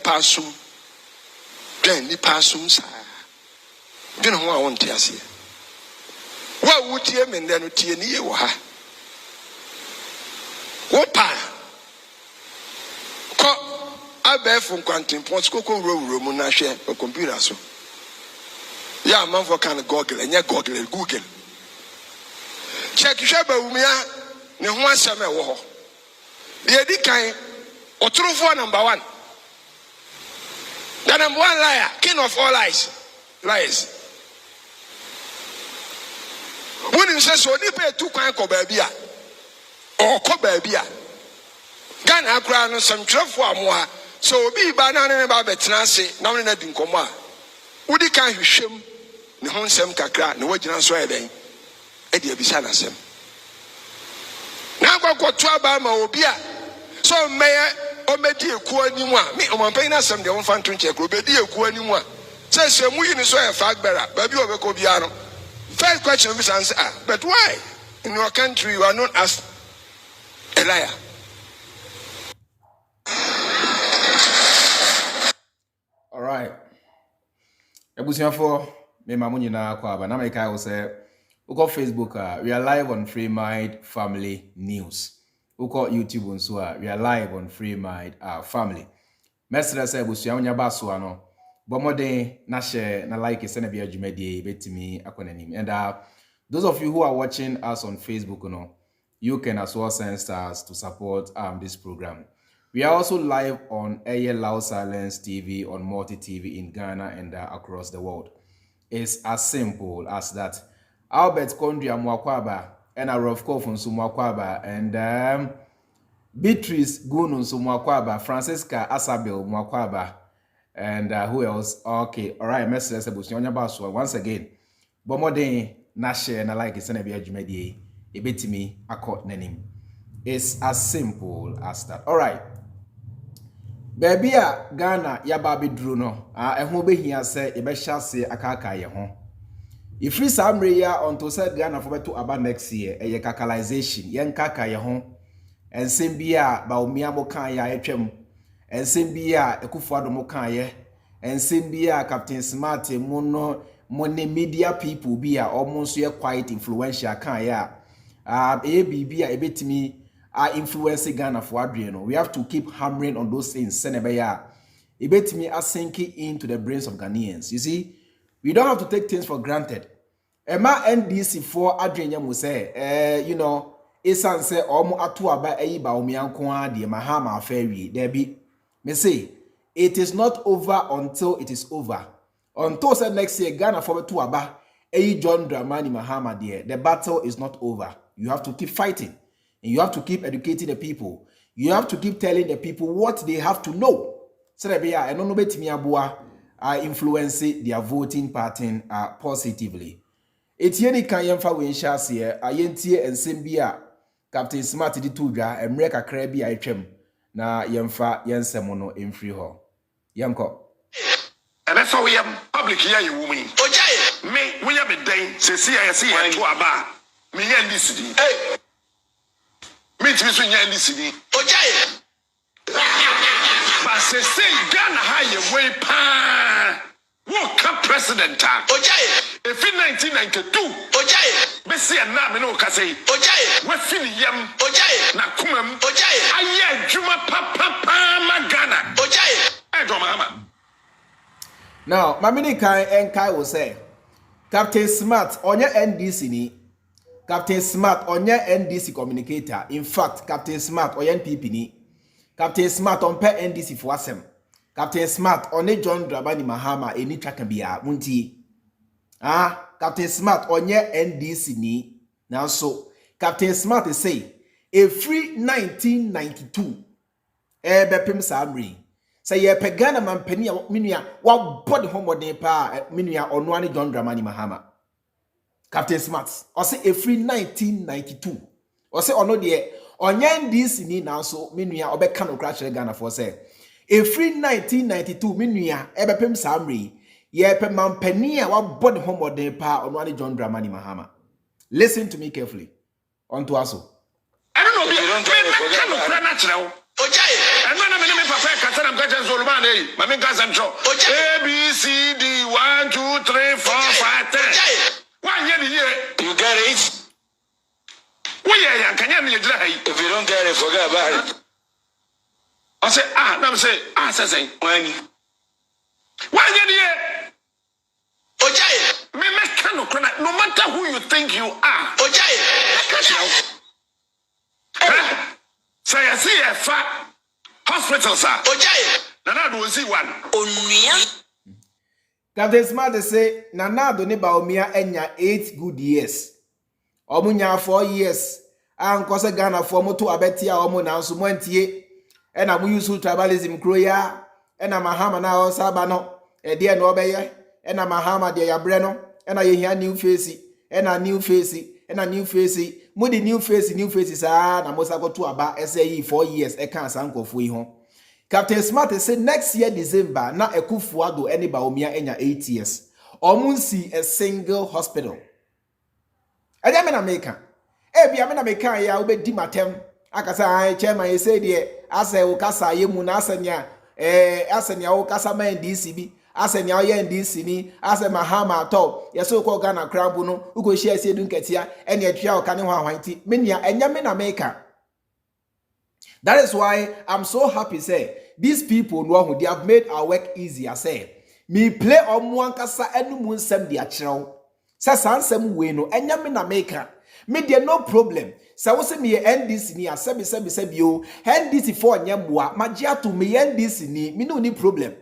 passum. Then the passum sa. You know who I want to see. What would you mean then to you? What pa? I bear from quantum points, cocoa room, and I share a computer. So, yeah, man for kind of Google and yeah, Google. Check your Bawumia, no one summer war. The Edikai or true for number one. The number one liar, king of all lies. Lies. When you say so, they pay 2 coin cobabia or cobabia. Ghana crown some truffle more. So be banana about Betnasi, now in a dincoma. Would he can't shame the Honsem Kakra, no way to answer then? Eddie Bisanasem. Now got 12 Bama Obia. So mayor or Medi a Kuanima, me on Pena some the one to check, Robedi a Kuanima. Says you're moving so a fact bearer, baby of a Cobiano. First question is answer, but why in your country you are known as a liar? All right. Ebusian for me mamunyi na kwa ba na make I will say uko Facebook we are live on Freemind Family News. Uko YouTube nso we are live on Freemind Family. Mesra say ebusian nya ba so ano. Bomode na share na like se na bia dwumadi betimi akonanim. And those of you who are watching us on Facebook, you can as well send stars to support this program. We are also live on Air Loud Silence TV, on Multi TV in Ghana and across the world. It's as simple as that. Albert Kondria Mwakwaba and Arofko Fonsu Mwakwaba and Beatrice Gunun Mwakwaba, Francisca Asabel Mwakwaba, and who else? Okay, all right, Messrs. Once again, Bomode na share na like is na bia dwumadi e betimi akọ nanim. It's as simple as that. All right. Baby Ghana yaba bidru no ehun behia se e be hyase akaka ye ho. If free samre ya onto said Ghana for beto aba next year e capitalization yen kaka ye ho. Ensem bia Bawumia mo kan ya etwam. Ensem bia Ekufuado mo kan ye. Ensem bia Captain Smart mo media people bia almost ye quite influential kan ya. Bia e betimi influencing Ghana for Adriano. We have to keep hammering on those things. Senebeya, it bet me as sinking into the brains of Ghanaians. You see, we don't have to take things for granted. Emma NDC for Adriano will say, Esan say omo atuaba Bawumia nkoa de Mahama affair there be. Me say, it is not over until it is over. Until said next year Ghana for atuaba John Dramani Mahama there. The battle is not over. You have to keep fighting. And you have to keep educating the people. You have to keep telling the people what they have to know. So that I don't know betimi abua influence their voting pattern positively. Etienne kan yemfa we nhyase ayentie ensem bia Captain Smart di tudwa emre kakra bi atwam na yemfa yensem no emfiri ho. Yemko. And that's how we have public here you woman. Ojaye me we have a day say see to aba. Me NDC. Hey. Meet me soon NDC. Ojaye. But say Ghana high way pa. What come president? Ojaye. If in 1992. Ojaye. Bessie and na me no ka say. Ojaye. We fini yam. Ojaye. Na kumam. Ojaye. Aye juma papa magana. Ojaye. Edo mama. Now, Mamini Kai will say, Captain Smart on your NDC ni. Captain Smart on your NDC communicator. In fact, Captain Smart on your NPP ni. Captain Smart on per NDC for Wasem. Captain Smart on a John Dramani Mahama any Chakabia Munti. Captain Smart on your NDC ni. Now so Captain Smart is say a free 1992. Bepim Samri. Say ye pegana man penia minua wa body homode pa minua ono ani John Dramani Mahama. Captain Smart or say a free 1992 or say ono de onyan this ni now so minua obeka no crash Ghana for say a free 1992 minua ebepem samri ye pe man penia wa body homode pa ono ani John Dramani Mahama. Listen to me carefully. On to aso. I don't know. And when I'm in my papa, Catanam Catching Solomon, Mammy Casantro. A, B, C, D, 1, 2, 3, 4, 5, 10. 1 year, you get it. Well, yeah, can you dry? If you don't get it, forget about it. I say, no, say, when 1 year. No matter who you think you are. Say, I see a fat hospital, sir. Nana do see one. Captain Smart say, Nana do ne Bawumia enya 8 good years. Omunya 4 years. Ankosa Ghana for moto abetia omo na nso montie. Ena mu use tribalism kroya. Ena Mahama na o saba no. E de no obeye. Ena Mahama de ya bre no. Ena ye hia new face. Ena new face. Ena new face. Mu di new face sa na mosa go to aba ese 4 years e kan sankofo yi ho. Captain Smart say next year December na Ekufuado any Bawumia enya 8 years. Omunsi a single hospital. Eja me na meka. Bia me na meka ya obedi matem. Akasa chairman you say there asa wo kasa ye mu na asanya asanya wo kasa ma NDC bi asanya ye NDC ni asa Mahama ato yeso ko Ghana crab no ugo share sie dun ketia ene atwa o kane ho ahwanti me nia enya me na meka. That is why I'm so happy say these people know they have made our work easier say me play omo ankasa enum nsem dia kirew say sansem we no enya me na meka me there no problem say wo say me NDC ni asebi o NDC for nyamboa magia to me NDC ni me no ni problem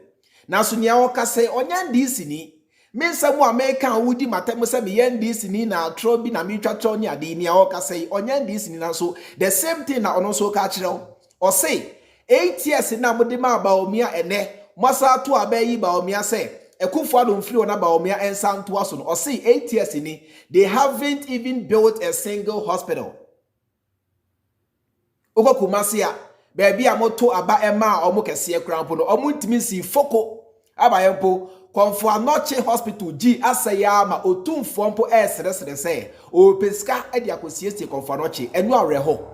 na so nia wo ka say onya NDC ni me nsem wa meka wudi matem say me NDC ni na atro bi na me twatwo ni ade nia wo ka say onya NDC ni na so the same thing na ono so ka kirew or say 8 years na mode ma Bawumia ene masa to abayi Bawumia say Ekufuado mfiri na Bawumia ensanto aso no or say 8 years ni they haven't even built a single hospital. Ugo Kumasia baby amoto aba ema omo kese krampo no omo ntimi si foko abayempo konfo anoche hospital G asaya ma otumfo mpo esresre say o peska e dia kosiesie konfo anoche enu areho.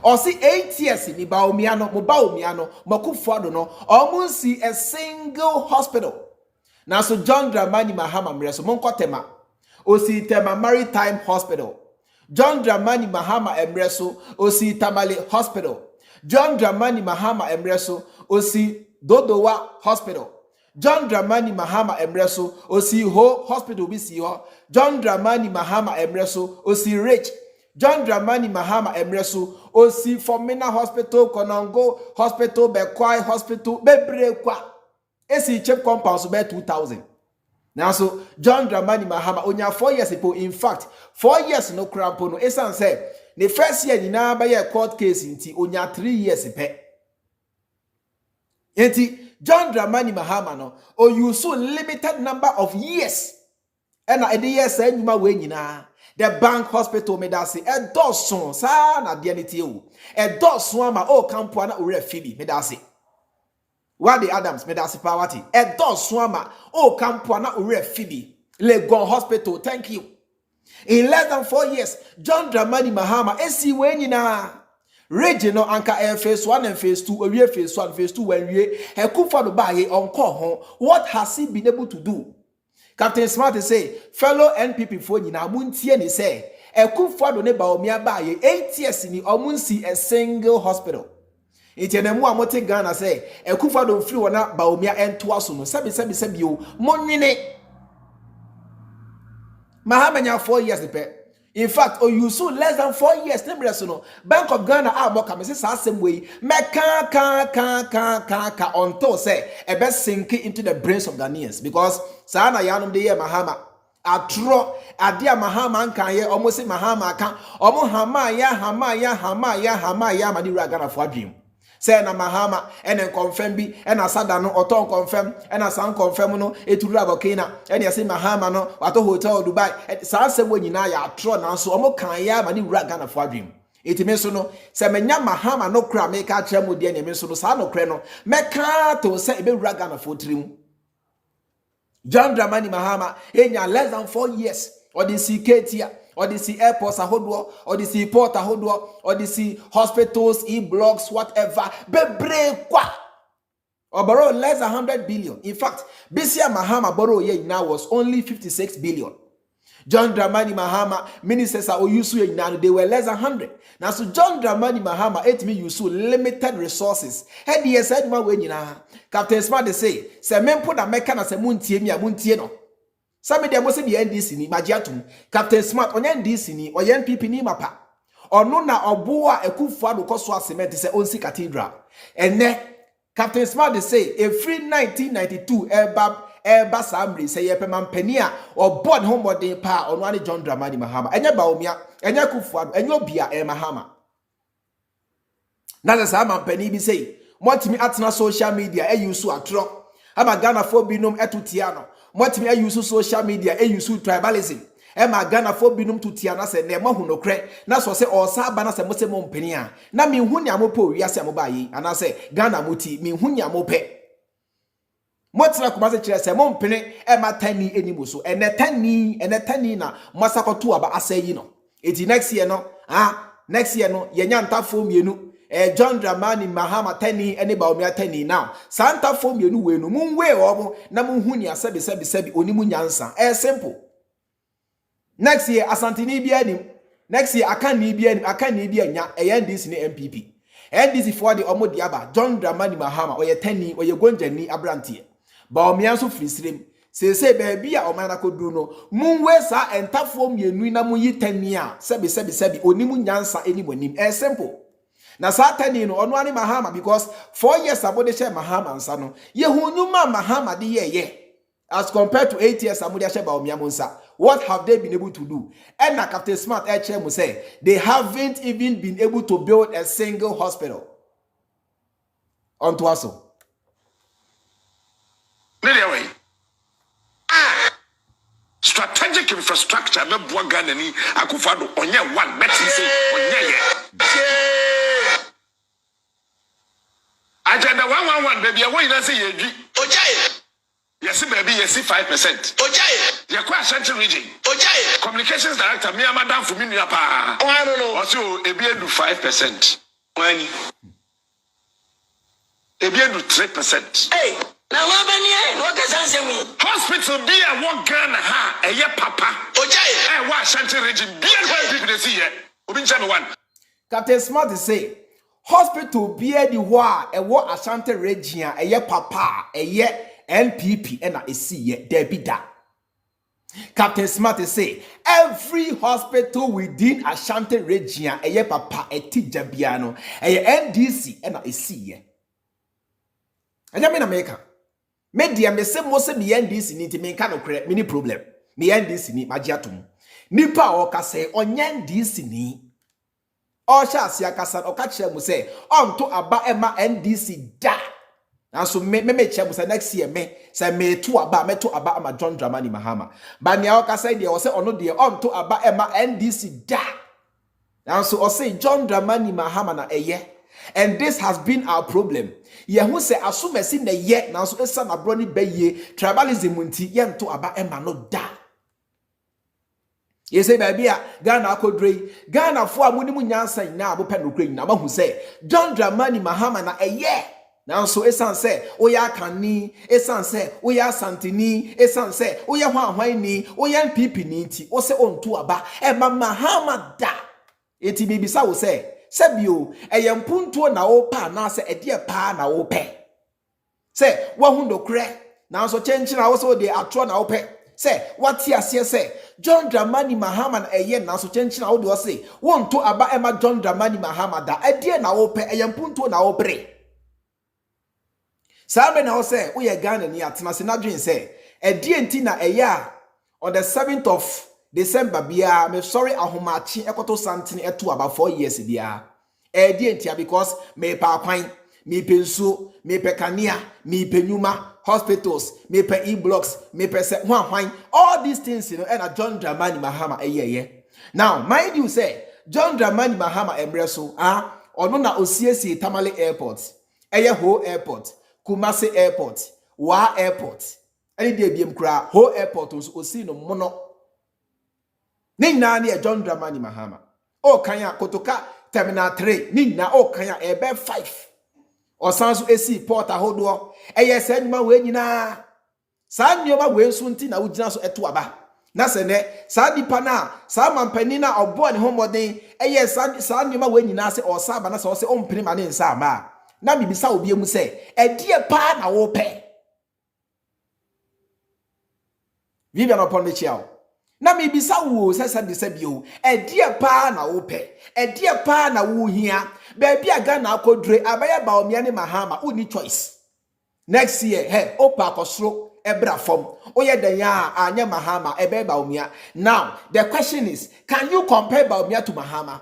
Or see 8 years in Bawumia no, Makufuado no, almost see a single hospital. Now so John Dramani Mahama mreso monko tema. O si tema Maritime Hospital. John Dramani Mahama emreso o si Tamale Hospital. John Dramani Mahama emreso o si Dodowa Hospital. John Dramani Mahama emreso o si Ho Hospital bi si ho. John Dramani Mahama emreso o si Rich. John Dramani Mahama emreso osi Fomina Hospital, Konongo Hospital, Bekwai Hospital, Bebrekwa. Esi cheap compounds be 2,000. Now so John Dramani Mahama onya 4 years ago. In fact, 4 years no crampo no. Esan say the first year ni na ba ye court case inti onya 3 years pe. Enti John Dramani Mahama no o you so limited number of years. And na ede years enyuma we nyina. The bank hospital me dasi e doson sa na de aniti ewu e doson ama o kampo na ore fibi me dasi what the Adams me dasi poverty e doson ama o kampo na ore fibi Legon Hospital. Thank you. In less than 4 years John Dramani Mahama esi we nyina regional anka air phase 1 and phase 2 owie phase 1 phase 2 when we Ekufuado ba ye onko ho. What has he been able to do? Captain Smart say, fellow NPP for nyina muntie ni say, Ekufuado ne Bawumia ba ye 8 years ni omunsi a single hospital. Itienemu amote Ghana say, Ekufuado mfiri wona Bawumia ento aso no sebi o monwene. Mahama nya 4 years pe. In fact, you so less than 4 years nebreso no. Bank of Ghana aboka me say same way. Me ka until say e be sink into the brains of Ghanaians because sana yanum de ye Mahama atro ade Mahama nkan ye almost say Mahama kan omo hama ya mani Ghana for adwem say na Mahama enen confirm bi ena sada no oton confirm ena san confirm no eturu abokina ena say Mahama no wato hotel Dubai san sebo nyina ya atro na so omo kan ya mani Ghana for adwem etime so no se menya Mahama no kra me ka kire mo de ene me so no sa no kre no me ka to say e be Ghana for tirim. John Dramani Mahama enya less than 4 years or the CKT or the airports ahodoɔ, or the port ahodoɔ, or the hospitals, e-blocks, whatever. Bebre kwa. Or borrow less than 100 billion. In fact, this year Mahama borrow now was only 56 billion. John Dramani Mahama ministers are Oyusu now they were less than 100. Now so John Dramani Mahama me use limited resources. Head the said my way Captain Smart they say men put a mechanic as a muntie me a muntie no. Some there must be NDC ni magiatum. Captain Smart on NDC ni or NPP ni mapa. Or no na oboa ekufa do koso cement is a onsi cathedral. And ne Captain Smart they say a free 1992 Eba Samri say ye man penia or born homebody pa on one John Dramani Mahama. Enya Bawumia, enya Kufuado, enyo bia Mahama. Na sa man peni bi say, motimi atena social media use atro. Ama Ghana fo binum etutiano. Motimi use social media use tribalism. Ema Ghana fo binum tutiana se ne mahu no kre. Na so se o sa ba na se mo se mo mpenia. Na mi hu nya mo po wiase amoba yi. Ana se Ghana muti mi hu nya mo pe. Motra kumase kire se mo mpene e ma tani enimu so ene tani na masakoto aba asayi no eti next year no next year no yenya ntafo mienu John Dramani Mahama tani ene Bawumia tani now santa fo mienu we no munwe obo na munhu ni asebi onimu nyansa simple next year asantini bia nim next year akani bia nya NDC ni MPP NDC for the omodi aba John Dramani Mahama oye tani oye gonjani abrantie Bawumia so free say baby a omana kodu no munwe sa entafo mienu na munyi tani a sebi onimu nyansa enibonim simple na sa tani no ono ani Mahama because 4 years ago de share Mahama nsa no ye hunuma Mahama de ye as compared to 8 years ago de share Bawumia monsa. What have they been able to do? And na Captain Smart HM say they haven't even been able to build a single hospital on Twaso. Strategic infrastructure me bua Ghana ni Akufo-Addo onye one bet say onye ye agenda 111 baby e won say ye dwi ojaye yes baby yes 5% ojaye ye kwa Ashanti region ojaye communications director me madam for me nua pa I don't know also ebi edu 5% wani ebi edu 3%. Hey na wabani no kesanse mi hospital be a one Ghana ha eye papa ojaye wa Ashanti region be a people see here obi nche me one. Captain Smart say hospital be the wa e wo Ashanti region eye papa eye NPP and a see Debida. Captain Smart say every hospital within Ashanti region eye papa etija biano eye NDC and a see. Anya me na meka media me se mo se me NDC ni ti me nka no kre mini problem me NDC ni magiatum nipa o ka se onye NDC ni o sha asia kasa o ka kire mu se onto aba ema NDC da so me che mu se next year me se me to aba ama John Dramani Mahama ba ne o ka se de o se ono de onto aba ema NDC da so o say John Dramani Mahama na eye. And this has been our problem. Yehu se asumesi na ye na so esa na broni beye tribalism nti ye nto aba ema no da. Ye say baby a Ghana akodrei Ghana fo amuni nyansa na abope no kra nyina mahu se John Dramani Mahama na eye. Now so esan se oya kani esan se oya santini esan se oya hwan ni oya NPP ni nti o se onto aba ema Mahama da. Eti bibisa wo se Sebio, mpuntuo na opa na se ede pa na ope. Se wahu do kre na so chenchi na wo so de atro na ope. Se wati ase se John Dramani Mahama na eye na so chenchi na wo de o se wonto aba ema John Dramani Mahama da ede na ope mpuntuo na opre. Sabe na wo se wo ye Ghana ni atena se na dwen se ede enti na eye on the 7th of December bia me sorry ahomachi ekoto something eto about 4 years bia dientia because me pa kwan me penso me pekania me penyuma hospitals me pe e-blocks me pe se hwan all these things you know and John Dramani Mahama eye now mind you say John Dramani Mahama emreso ono na osiesie Tamale airport eye ho airport Kumasi airport wa airport any dey biem kra ho airport osi no mono. Nina near John Dramani Mahama. O Kanya Kotoka Terminal 3. Nina O Kanya Ebe 5. Or Sansu AC Porta Hodor. Yes, and my way na. San Yoma way sunti na ujinaso etuaba. Nasene, Sadi Pana, Saman Penina or born homodin. Yes, San Yoma way nase or Sabana so say on Primanin Sama. Nami bisa obi mu say, a dear pa na wo pe. Vivian upon the child. Nami bisa wo say sebio, a dear pa na wo pe. A dear pa na wo here. Baby agana akodre abaya Bawumia ne Mahama uni choice. Next year, hey, opa kosro ebra form. Oye de ya anya Mahama ebe Bawumia. Now, the question is, can you compare Bawumia to Mahama?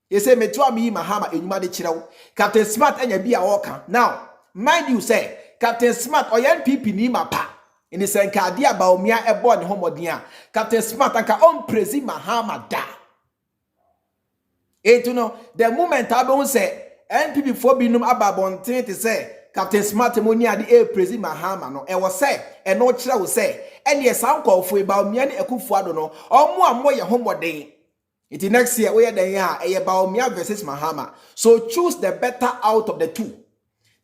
You say me to me Mahama enyuma de chirawo. Captain Smart anya bi a woka. Now, mind you say Captain Smart or NPP ni mapa. In the senka dia Bawumia ebo ne homodia. Captain Smart anka on prezi Mahama da. You know, the moment I don't say NPP for binum ababontin to say Captain Smart monia the prezi Mahama no. E was say and no chira will say. And yes, uncle for Bawumia ne ekufuado no. Or more ye homodin. It next year we are the year Bawumia versus Mahama. So choose the better out of the two.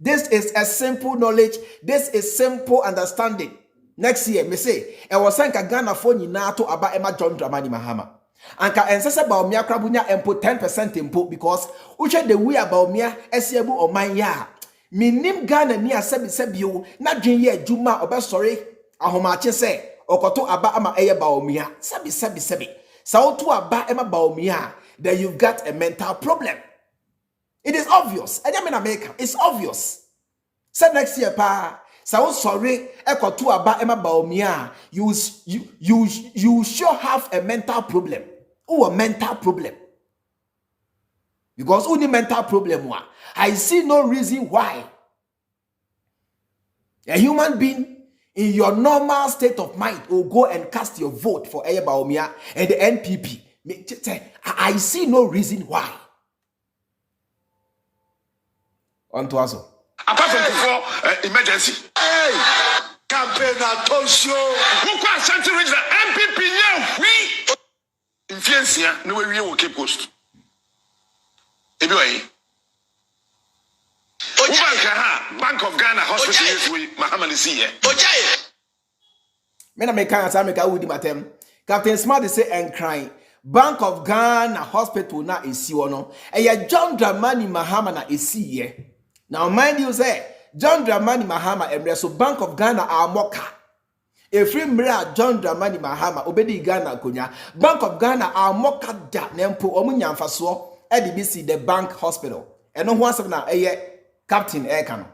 This is a simple knowledge. This is simple understanding. Next year, me say, I was saying Ghana for nyina to aba Emma John Dramani Mahama. Anka ensese Bawumia krabunya empo 10% impo because uche the way Bawumia esiebu o man ya. Minim Ghana ni asebisebio na dwen ye adwuma obesori ahomache se okoto aba ama eye Bawumia. Sebi. So aba ema Bawumia, then you've got a mental problem. It is obvious. It's obvious. Say next year, pa. So sorry, ekotu aba ema Bawumia. You sure have a mental problem. A mental problem. Because only mental problem wa. I see no reason why a human being in your normal state of mind will go and cast your vote for Bawumia and the NPP. I see no reason why. On to us. Apart from before emergency. Hey, campaign attention. Who can center the NPP now? We influence here. No way we will keep post. Anyway. Bank of Ghana hospital is with Mahama is here. Men American America would matem. Captain Smart is say and crying. Bank of Ghana hospital na is no. And John Dramani Mahama na is here. Now mind you say John Dramani Mahama and so Bank of Ghana are moka. A free mira John Dramani Mahama obedi Ghana kunya. Bank of Ghana are moka da nempo omunya faso EDBC the bank hospital. And no one na Captain Ekano.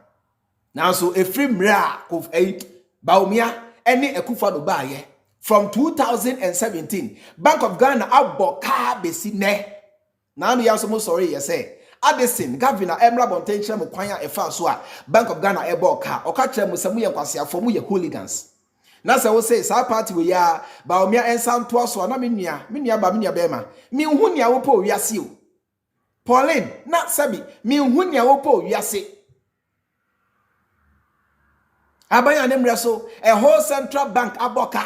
Now so a free mira of Bawumia any ekufado baye from 2017 Bank of Ghana aboka besi ne. Now you also sorry you say Addison Governor Emra Bontenche mo kwanya efa so a Bank of Ghana eboka oka kire mo samu ye kwasiafo mo ye hooligans. Na say we say sa party we ya Bawumia ensam to so na menua bema mi hu nia wo po wiase o Pauline na sabi mi hu nia wo po wiase Abaya nemre so a whole central bank aboka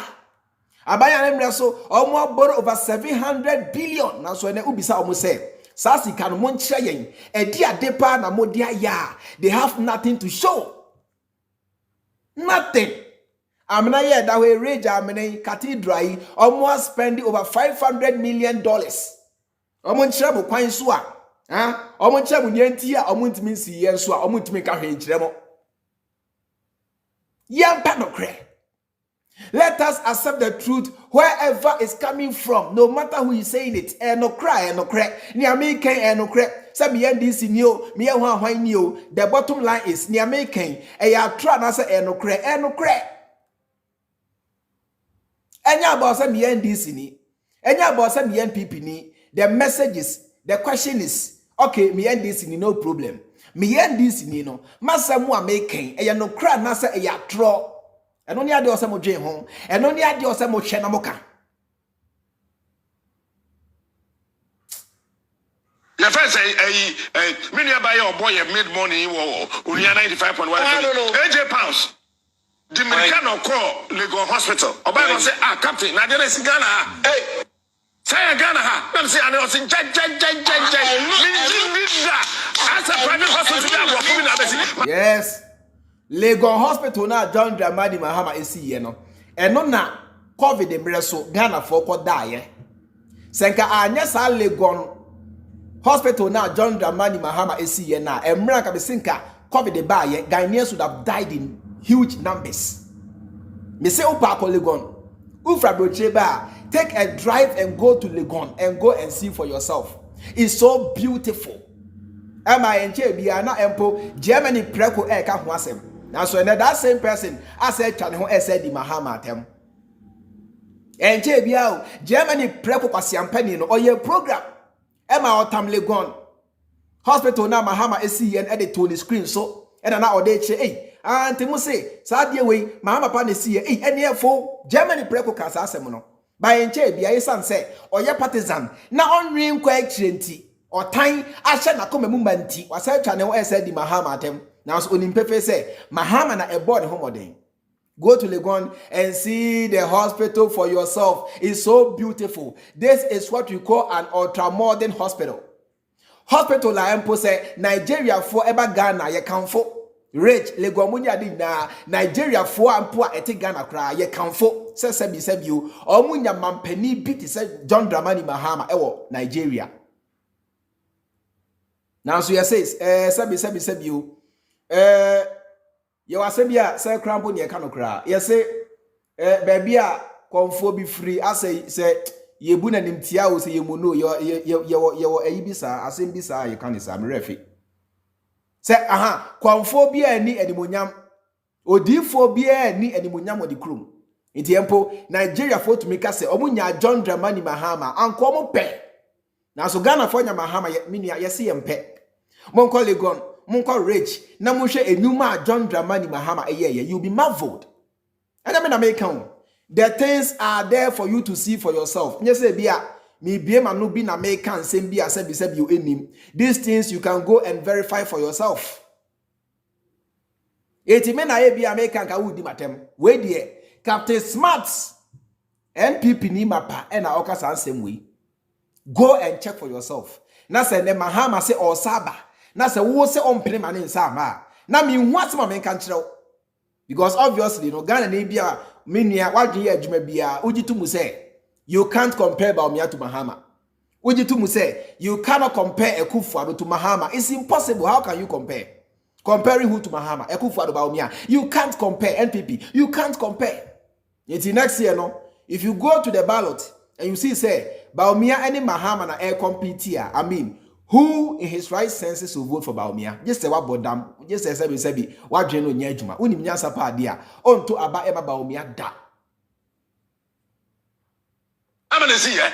Abaya nemre so omo borrow over 700 billion na so na ubisa omo say Sasi kan monchia yen edi adepa na modia ya they have nothing to show nothing amna ye that way rage amene cathedral almost spending over $500 million omonchia mo kwan so a omonchia mo nyanti a omontimi nsi ye so a omontimi ka hwe nkire mo yampa no kre. Let us accept the truth wherever it's coming from, no matter who is saying it. No cry, no crack. Ni American, no crack. Some NDC new, me one new. The bottom line is ni American. Ya try na say no crack, no crack. Enya about some NDC ni, enya about some NPP ni. The message is, the question is, okay, me NDC ni no problem. Me NDC ni no. Masa mu American. Ya no crack na say ya try. And only ade osemo dwen ho and only ade osemo hwe na moka your friend say many buy your boy mid morning wo 95.1 AJ pounds the American call Lagos hospital oba no say captain na dey in Ghana hey Say Ghana ha. Let me say I was in jen. As a private hospital. Yes. Legon Hospital na John Dramani Mahama esi ye no. Eno na COVID emre so Ghana for ko die. Senka anya sa Legon Hospital na John Dramani Mahama esi ye na emra ka be senka COVID ba ye Ghanaians would have died in huge numbers. Me say upa ko Legon. Ufra broche ba take a drive and go to Legon and go and see for yourself. It's so beautiful. Ama enche bia na empo Germany preko e ka ho asem. Now so that same person I said chane ho said di Mahama atem. Enche bia Germany preko kwasiampani no oye program. Ema otam Legon Hospital na Mahama esi yen edit to the screen so e na ode che anti mu say saade we Mahama pa na esi ye ene efo Germany preko ka sa asem no. Ba enche bia yesan say oye partisan na onwi nkwa ekirenti otan ahye na koma mu manti wasa twa ne ho said di Mahama atem. Now so Onimpefe say Mahama na a board homoden. Go to Legon and see the hospital for yourself. It's so beautiful. This is what we call an ultra modern hospital. Hospital la empo say Nigeria for eba Ghana ye kanfo. Rich Legon munya di na Nigeria for ampo a eti Ghana kra ye kanfo. Say you omunya mampani biti say John Dramani Mahama ewo Nigeria. Now so you says sebi you you asebia say crampo ne ka no kra ye say baby a konfo bi free asay say yebu na nimtia o say yemu no yo ayibisa asem bisa ye kan isa me refi say konfo bi ani animonyam odifo bi ani animonyam odi krum nti empo Nigeria for to make say omunya John Dramani Mahama anko mo pe na so Ghana for nya Mahama mini ye say empe monko Legon Munko rich na munhwe enuma John Dramani Mahama you'll be marveled. And I mean American. The things are there for you to see for yourself. Yes, bia me bia manu bi na American same bia say you enim. These things you can go and verify for yourself. Eti me na bia American ka wudi matem. We there Captain Smarts NPP ni mapa e na okasa same way. Go and check for yourself. Na say ne Mahama say Osaba. Na se wo se ompene mane nsa ma na me hu asema me kan kire because obviously no Ghana na bia menua wadwe ye adwuma bia ugitumu say you can't compare Bawumia to Mahama. Ugitumu say you cannot compare Ekufuado to Mahama. It's impossible. How can you compare? Comparing who to Mahama? Ekufuado Bawumia. You can't compare NPP. You can't compare. It's next year no. If you go to the ballot and you see say Bawumia and Mahama na air compete here, I mean who in his right senses will vote for Bawumia? Just say what bodam, just say what general nyajuma. Unim nyasa pa dia. On to aba eba Bawumia da. I'm gonna see eh.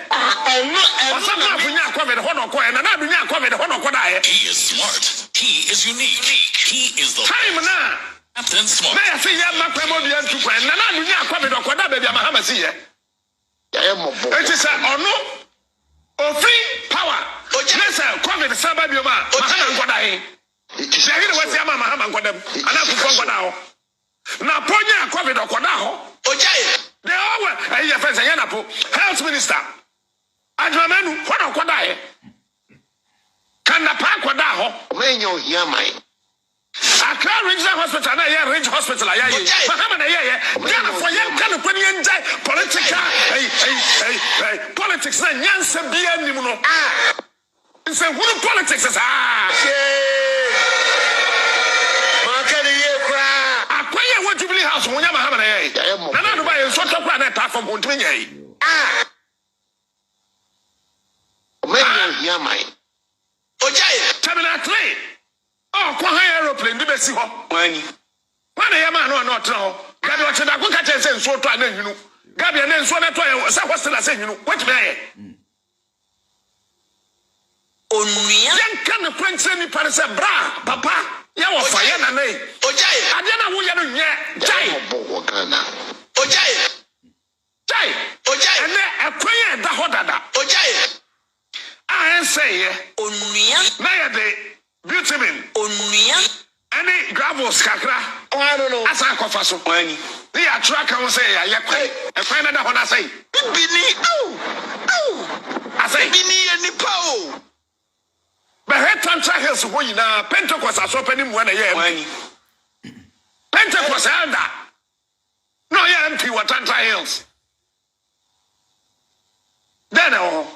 He is smart. He is unique. He is the time now. Captain Smart. May I say ya makremodian to when na dunya akwa me dokoda baby Mahama see eh. It is a free power. Yes, COVID Saba Bioma, Mahama Godae. It's a hero was Yama Mahama Godam, and I could go now. Now, Ponya COVID or Kodaho, Ojay, they all were a friend Yanapo, Health Minister. Adramanu, what of Kodae? Can the park Kodaho, when you hear my Accra Regional Hospital, I Range Hospital, I Mahama, Ghana for young Californian politics, and Yansa Biamuno. It's a woman politics is what you believe house when you have a buy a sort of planet from Montreal. Hear my Terminal 3. Oh, Quahai aeroplane, the best when I am not now. Gabi watching that good catch and so to an you know. Gabi and then so that was still saying, you know, what may Yan kan French ni parece bra papa ya wo fa ya na nei ojai ade na wo ya no nye jai ojai ene ekwen da hodada ojai a say onua na ya de vitamin onua ene gravels kakra I don't know asa kofa so ani ni ya track kan say ya ekwen na da hoda say bini Bini any pow. But head Tantra Hills, who you know, Pentecost, I saw penny when I am. Pentecost, elder. No, you're empty, what Tantra Hills. Then, oh.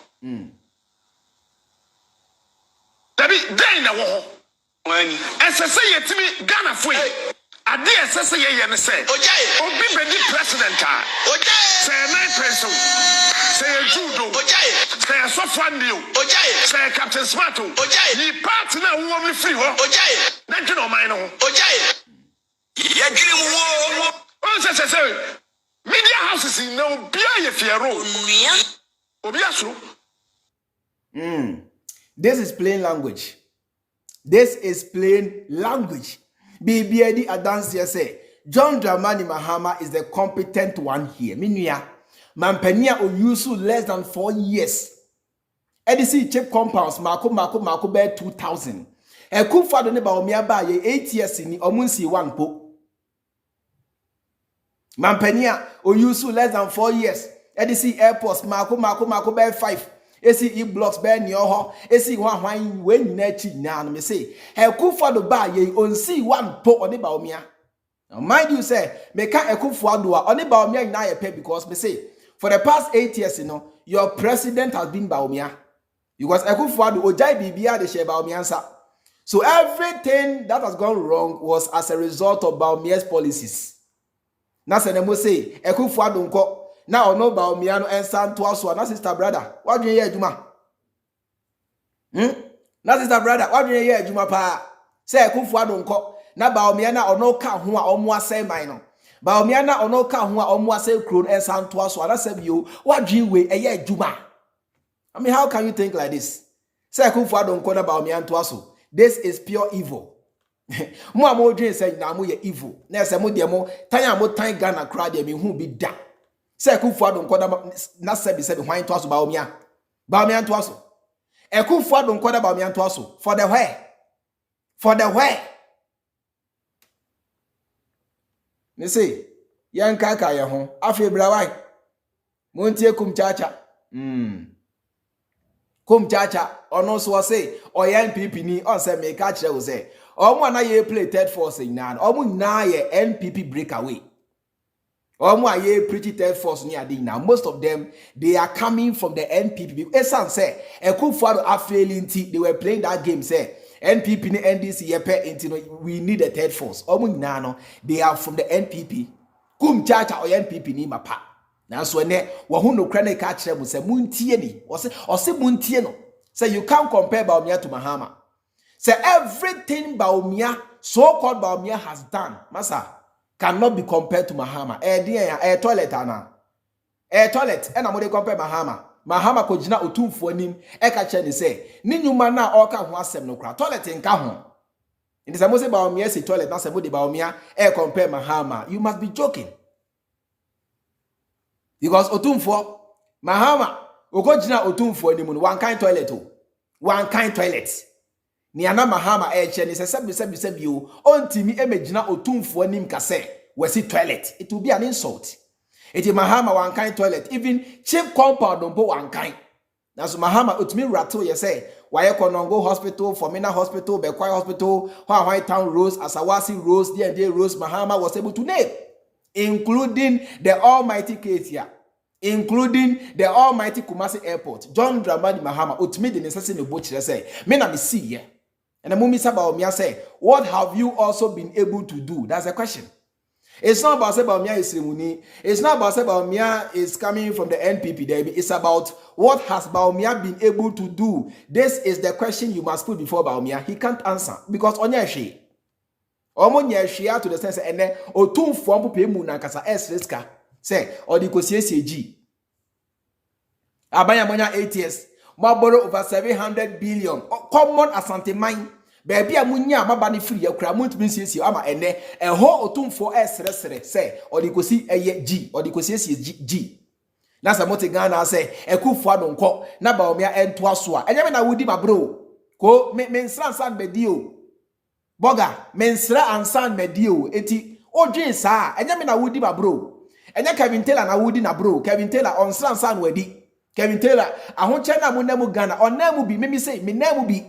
Debbie, then, oh. As I say, to me, Ghana free. I dare say, and say, oh, be the president. Say a night person. Say a judo. Say a soft one deal. Say a Captain Smarto. Ye partner who will be free. Then you know mine. Media houses in no beer if you're This is plain language. This is plain language. BBD Adance here say John Dramani Mahama is the competent one here. Minya Mampenia or Yusu less than 4 years. NDC chip compounds Marco bear 2,000. A coup for the Bawumia by 8 years in the Omunsi 1 po. Mampenia or Yusu less than 4 years. NDC airports Marco bear 5. ACE blocks bear near her. AC one when nechi now me say. A coup for the bar ye on see 1 po on the Bawumia. Now mind you say, me can't a coup for on the Bawumia now pay because me say for the past 8 years, your president has been Bawumia. Because a coup for the Ojai Bibia the share Bawumiansa. So everything that has gone wrong was as a result of Bawumia's policies. Now say them say a coup for don't call. Now no Bawumia no ensan to us na sister brother. What do you hear Juma? Na sister brother, what do you hear Juma pa? Say a coup for don't call. Na Bawumia na ono ka ho a omo asem man no. Bawumia na ono ka ho a omo asem kron ensan to us na say you what do you we eye Juma? I mean, how can you think like this? Say a coup for don't call na Bawumia to us. This is pure evil. Mo amodwen say na mo ye evil. Na say mo de mo tan mo tan Ghana crowd de me hu bi da. Say Akufo don't call na sebi why to us Bawumia. Bawumia to us. Akufo don't call Bawumia to us. For the where? For the where? Me say, yan kaka ye ho. Afi brawai. Montie Kumchacha. Kumchacha. Ono so say, o yan NPP ni on say make catch we say. Omo na ye play third force in nan. Omo na ye NPP breakaway. Omo aye pretty third force ni adi now. Most of them they are coming from the NPP. Esan say Akufo are failing. They were playing that game. Say NPP ni NDC yepe. We need a third force. Omo nano they are from the NPP. Kumchacha or NPP ni mapa. Now so ne wahu no krane catch them say muntie ni. Or say muntie no. Say you can't compare Bawumia to Mahama. Say everything Bawumia, so-called Bawumia has done, Masa, cannot be compared to Mahama. Toilet ana. Toilet. And I'm compare Mahama. Mahama ko jina otumfo nim e ka che ni say ni nyuma na o ka ho asem no kra toilet nka ho. Ndi say mo say Bawumia say toilet na say mo de Bawumia e compare Mahama. You must be joking. Because otumfo Mahama ogo jina otumfo nim no one kind toilet o. One kind toilet. Ni ana Mahama che ni say sebi o ontimi emegina otumfo anim kase wesi toilet. It will be an insult. It is Mahama one kind toilet. Even cheap compound don't go one kind. Now so Mahama utumi rattle you say why Konongo Hospital, Formina Hospital, Bekwai Hospital, White Town Rose, Asawasi Rose, D&D Rose, Mahama was able to name, including the almighty case here. Including the almighty Kumasi Airport. John Dramani Mahama utumi the necessary boat say me na me see here. And the moment Bawumia say, what have you also been able to do? That's the question. It's not about Bawumia is Remuni. It's not about Bawumia is coming from the NPP. It's about what has Bawumia been able to do. This is the question you must put before Bawumia. He can't answer because on your she. Omo share to the sense and then otum form pe mu na kasa riska say or the CG. Abanya monya 8 years. Borrow over 700 billion. Common asante mine. Baby amunya mabani free yakra muntu binsiesie ama ene eho otumfo esresere say odikosi eye G odikosiesie G na samote Ghana say Akufo adonko na Bawumia ento aso a enyame na wudi mabro ko mensra ansan medio boga mensra ansan medio enti odwen saa enyame na wudi mabro enya Kevin Taylor na wudi na bro Kevin Taylor onsra ansan wadi Kevin Taylor, I won't check na mu Ghana or na mu bi me say me na mu bi.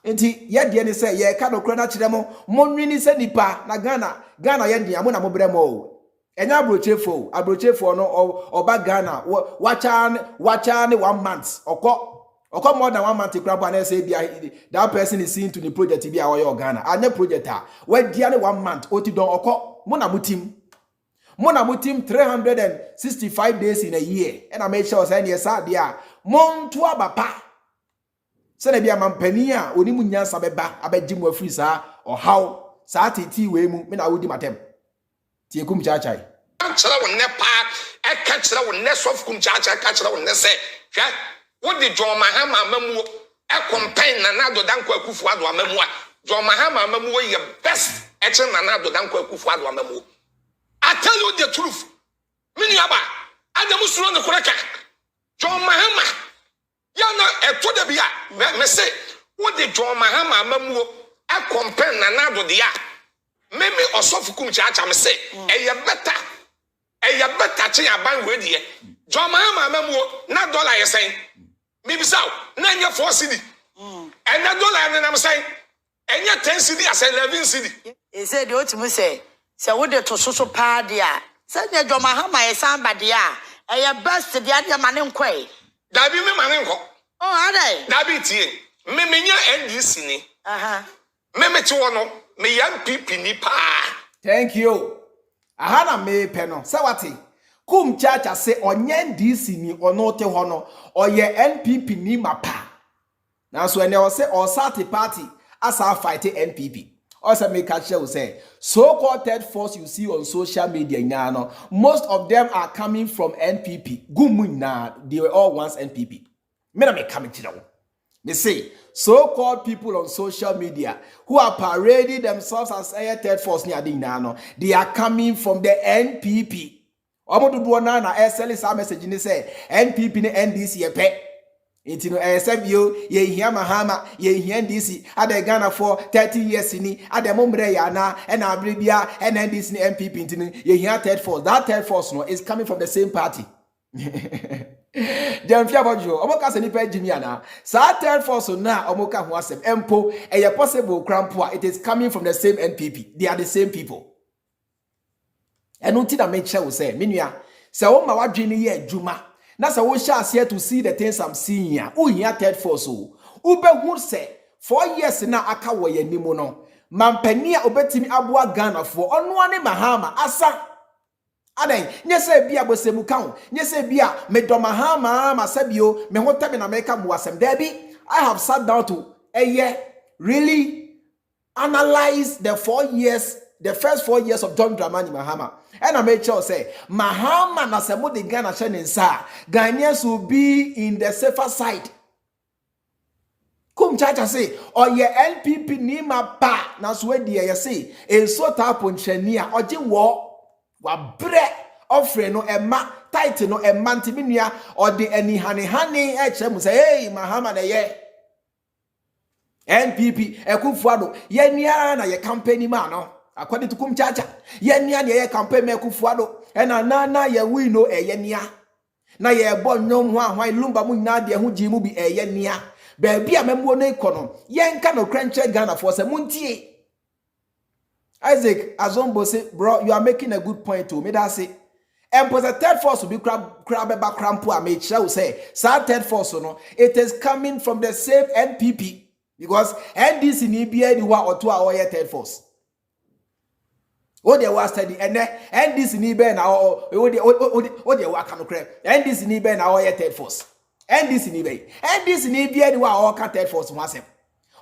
Enti ye de ne say ye ka no kro na kire mo monwini se nipa na Ghana ye de amu na mo brɛ mo. Enya abrochefo no oba Ghana wacha ne 1 month oko more than 1 month crab and say that person is seen to the project bi a oyo Ghana anya project a we dia ne 1 month oti don oko mo na mutim 365 days in a year and I make sure say ne sa dia monto abapa se na bia mampani a oni mu nyansa beba abeji mu afiri sa or how sa titi we mu me na wodi matem tie Kumchacha Catch won ne pa e catch won ne sof Kumchacha catch won ne say hwe wo de John Mahama mamu e campaign na nado danko akufu ado amamu a John Mahama mamu ye best e che na nado danko akufu ado amamu. I tell you the truth. Mini aba Adamu suro ne koreka John Mahama ya na e to de bia me say wo de John Mahama mamu e campaign na nado de ya meme osof Kumchacha me say e ye better eya beta che aban we die John Mahama mamu na dollar ye sen me bisa na nya 4 cedi and na dollar na say enya 10 cedi as 11 cedi e say de otimu say wo de to so pa dia say nya John Mahama ye san ba dia eya best dia dia mane nkoi da bi me mane nko adai da bi tie me nya NDC ni me ti wono me yan PP ni pa. Thank you. Ahana me peno sawati Kumchacha say onye NDC ni onote hono oye NPP ni mapa na so ene o say o sati party asa fight NPP also make catch say so-called third force you see on social media now most of them are coming from NPP gumuna they were all once NPP me na me coming to them. They say so-called people on social media who are parading themselves as a third force near the nano, they are coming from the NPP. Omodu duona na SL is a message in say NPP ne NDC epe. Intino SMU ye hia Mahama ye hia NDC ade Ghana for 30 years ni ade mombre ya na and abribia and NDC ne NPP intino ye hia third force. That third force no is coming from the same party. Dem fia bojo omoka se nipa jimiana sa third force na omoka ho asem empo eye possible crampo it is coming from the same NPP. They are the same people. Enu ti na make sure we say menua se wo ma wadwene ye adwuma na se wo sha ase to see the things I'm seeing here wo hia third force o ubehu se 4 years na aka wo ye nimu no mampani a obetimi aboa Ghana fo ono ane Mahama asa aden nyese bia bosemu kan nyese bia me do Mahama masabio me hotame na make am wasem there be I have sat down to really analyze the first 4 years of John Dramani Mahama and I made sure say Mahama na se mo de Ghana shenensa Ghanaians will be in the safer side. Kumchacha say oye NPP ni mapa na so we dey say enso ta ponchania oje wo wa bre offre no ema title no ema ntiminua or the any hani e chere say hey Mahama na ye NPP ekufuado ye nia na ye campaign man no according to Kumchacha ye nia na ye campaign me ekufuado e na ye we no ye nia na ye bo nyom ho ahwan lumba mu nyina de ho ji mu bi ye nia ba bia memwo no ikono ye nka no kranche Ghana for say muntie Isaac Azombo say, bro, you are making a good point to me. That's it. And for the third force will be crab crampo. I made sure say, so third force, no, it is coming from the same NPP because NDC ni be the one or 2 hour third force. What they was study and NDC ni be na what they work on crap. NDC ni be na third force. NDC ni be the one or third force once.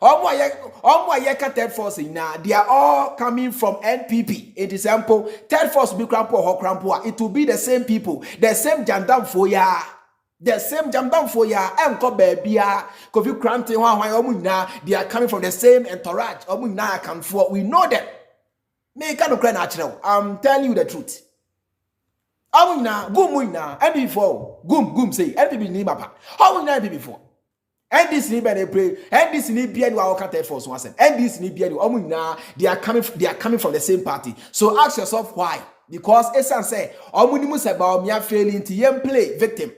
Third force now they are all coming from NPP. It is simple. Third force will be crampo or crampo. It will be the same people, the same jandam for ya, and ko babia. Kofi Krante omuna. They are coming from the same entourage. Omuna can for we know them. Me kind of natural. I'm telling you the truth. Omuna gumuna and before gum say NPP ni mapa. How will I be before? NDC ni be dey pray. NDC ni be any our third force once. NDC ni be any omuna. They are coming from the same party. So ask yourself why. Because Esan say omuni mu se Bawumia failing to yem play victim.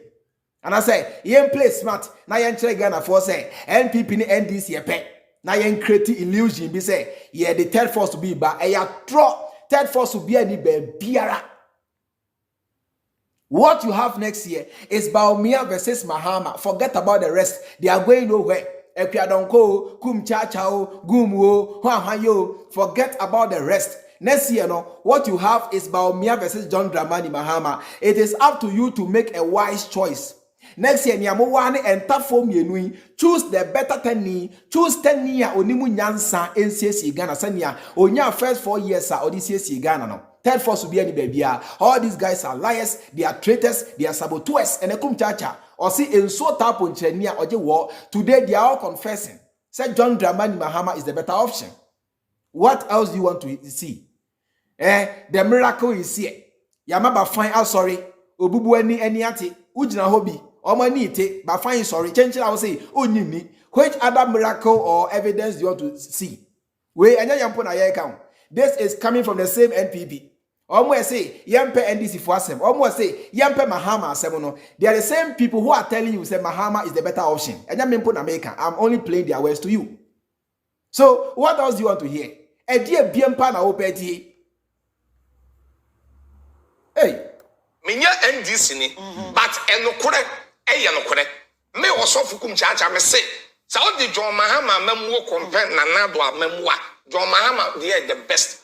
And I say, yen play smart. Na yen try Ghana for say NPP ni NDC epe. Na yen create illusion be say, yeah, the third force to be ba. Ya draw third force to be any biara. What you have next year is Bawumia versus Mahama. Forget about the rest. They are going nowhere. Ekwadonko, Kumchacha, Gumwo, Hwahayo. Forget about the rest. Next year, no, what you have is Bawumia versus John Dramani Mahama. It is up to you to make a wise choice. Next year, Niamowane and Tafom Yenui, choose the better 10. Choose 10 year Onimu Nyansa NCC Ghana Sanya. Onya first 4 years or this CC Ghana no. Third force will be any baby. All these guys are liars, they are traitors, they are saboteurs, and a Kumchacha. Or see in so tap on Chenia or the war. Today they are all confessing. Said John Dramani Mahama is the better option. What else do you want to see? The miracle is here. Yamaba fine out sorry. Obubu any ati. Ujina hobby. Omanite, but fine sorry. Change I will say, Unini. Which other miracle or evidence do you want to see? We and yampona account. This is coming from the same NPP. Almost say Yampe NDC for them. Almost say Yampe Mahama Semono. They are the same people who are telling you say Mahama is the better option. And I'm only playing their words to you. So what else do you want to hear? A dear Biampa na opeti. Hey, Minya NDC ni, but enokore, enokore. Me also Kumchacha me say. Saudi John Mahama memu compare na nadwa memua. John Mahama they are the best.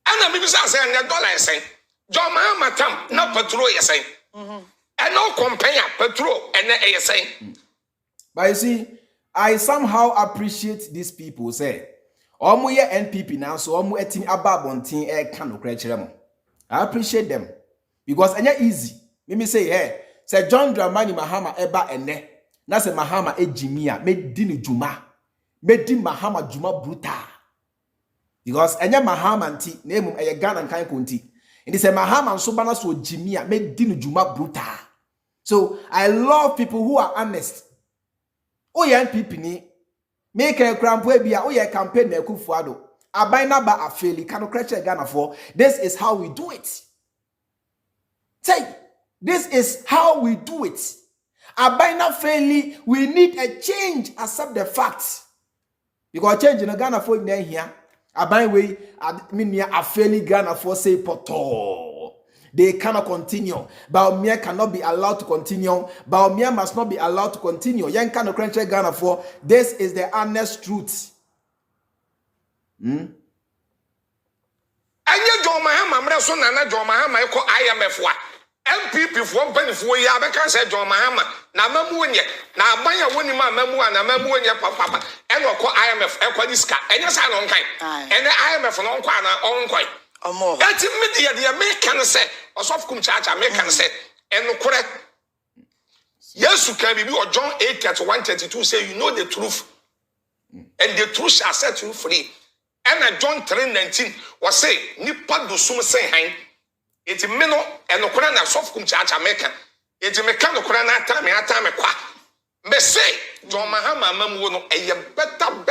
And maybe say $100 saying John Mahama tam na petrol you saying. And no compare petrol and you saying. But you see, I somehow appreciate these people say. Omo ye NPP now so omo etimi ababontin e kan okra kire mo. I appreciate them because enya easy. Me say hey, say John Dramani Mahama eba ene. Na say Mahama ejimia me di ni juma. Me di Mahama juma brutal. Because enya Mahama nti na emum eye Ghana kan konti. It is a Mahama so bana so jimia me di ni juma brutal. So I love people who are honest. Oh yeah, NPP ni make a crampo bia oh yeah campaign na Kufuado. Abaina ba afeli kano kreche Ghana for. This is how we do it. Say, this is how we do it. Abaina fairly, we need a change. Accept the facts. Because change in Ghana for in here. Abain way, minia afeli Ghana for say poto. They cannot continue. Bawumia cannot be allowed to continue. Bawumia must not be allowed to continue. Young cannot crunch Ghana for. This is the honest truth. Anya John Mahama mreso na John Mahama eko IMF wa. MPP for mpanifo yi abeka say John Mahama na mamu nye na abanya woni ma mamu na mamu nye papa eno ko IMF ekwadi ska enya sa no nkan ene IMF no nkwa na onkwan omo ati media de me kan say osof Kumchacha me kan say eno kore Yesu kan bibi o John 8:132 say you know the truth and the truth shall set you free. And John 3:19 was say nipa do sum say han eti me no enokora na sof Kumchacha meka eti meka nokora na ata me kwa me say John Mahama mamu no eye better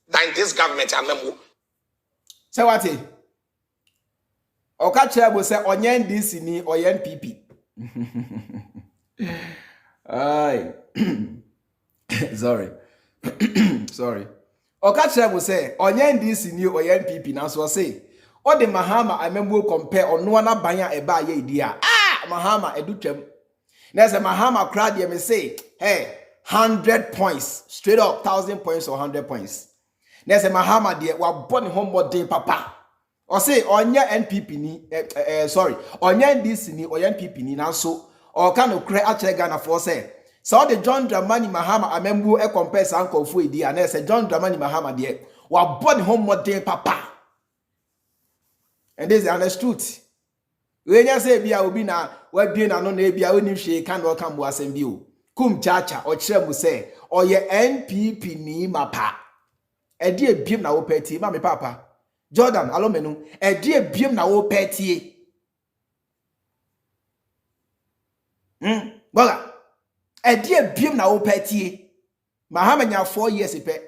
than this government amamu. Say what it? Oka chebo say onye NDC ni oye NPP. Ay. Sorry. Sorry. Oka chebo say onye NDC ni oye NPP na so say o de Mahama amembo compare ono na banya eba ye dia. Mahama edutwam. Na say Mahama crowd ye me say, hey, 100 points, straight up 1,000 points or 100 points. Na say Mahama de wa born home day papa. Or say onya NPP ni sorry, onya NDC ni oya NPP ni na so or kan okre ache Ghana for say. So the John Dramani Mahama amembo e compare san konfo edi na say John Dramani Mahama de wa born home day papa. And this is the honest truth. We just say bia obi na we bia na no na bia onim hwe kan do kan bo asem bi o. Kumchacha o kire mu say oye NPP ni mapa. E di ebiem na wo peti ma me papa. Jordan alomenu e di ebiem na wo peti. Boga. E di ebiem na wo peti. Mahama nya 4 years pe.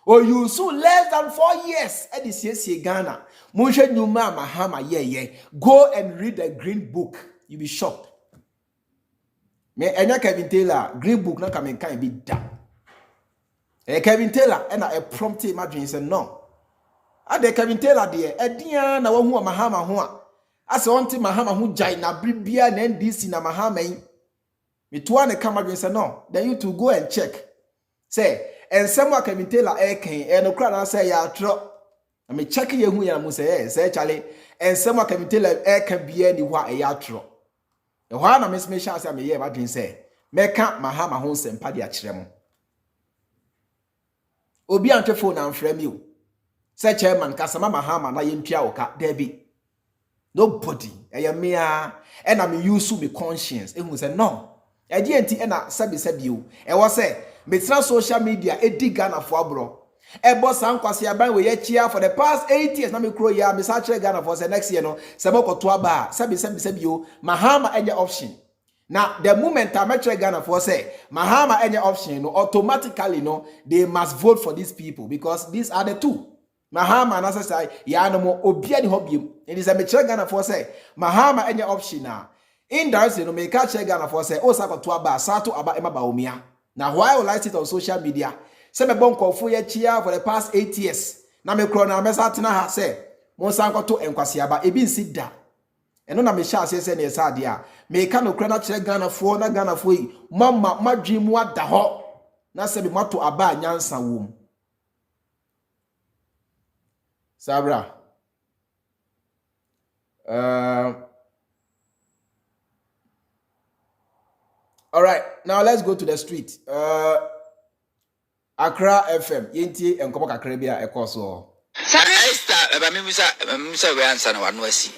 Or you so less than 4 years at this year Ghana. Mushe Nyuma Mahama ye. Go and read the green book. You'll be shocked. Me enya Kevin Taylor green book na kamen kan bi da. Kevin Taylor and I prompted imagine say no. Ade Kevin Taylor de edian na wahu Mahama ho a. Ase onti Mahama ho jai na bribia na NDC na Mahama yi. Me to an come imagine say no. Then you to go and check. Say and someone Kevin Taylor ken e no kra na say ya tro. Na me check ye hu ya mu say Charlie and someone Kevin Taylor ken bia ni wa e ya tro. E ho na me sha say me ye imagine say meka Mahama ho sempa de a kire mo. Obi antwe phone na mfrɛ mi o. Say chairman kasama Mahama na yempia oka Debbie. Nobody. Eya me a and I me use me conscience. Ehun say no. E di enti e na sabi o. E wo say me tra social media e di Ghana for abro. E boss ankwase aban we ye chia for the past 8 years na me kro ya me sa kire Ghana for say next year no se mo koto aba sabi o Mahama enye option. Now, the moment I met Ghana for say Mahama any option, no, automatically no, they must vote for these people because these are the two. Mahama and as I say, ya no more obiani hobby. It is a mature Ghana for say Mahama any option now. Indirectly, no make catch Ghana for say, oh, Sako to aba, Sato aba Emma Bawumia. Now, why will I sit on social media? Say me bon for ye chia for the past 8 years. Now me crona mesatina ha say, Monsanko to enkwasiaba, ebin sit da. Eno na me sha say na esa de a me ka no kra na kire Ghana fo na Ghana fo yi mama madwemu ada ho na se be mato aba nyansa wom sabra all right, now let's go to the street. Accra FM yenti enkomo kakra bia ekoso Esther Bamimisa we answer no anwasi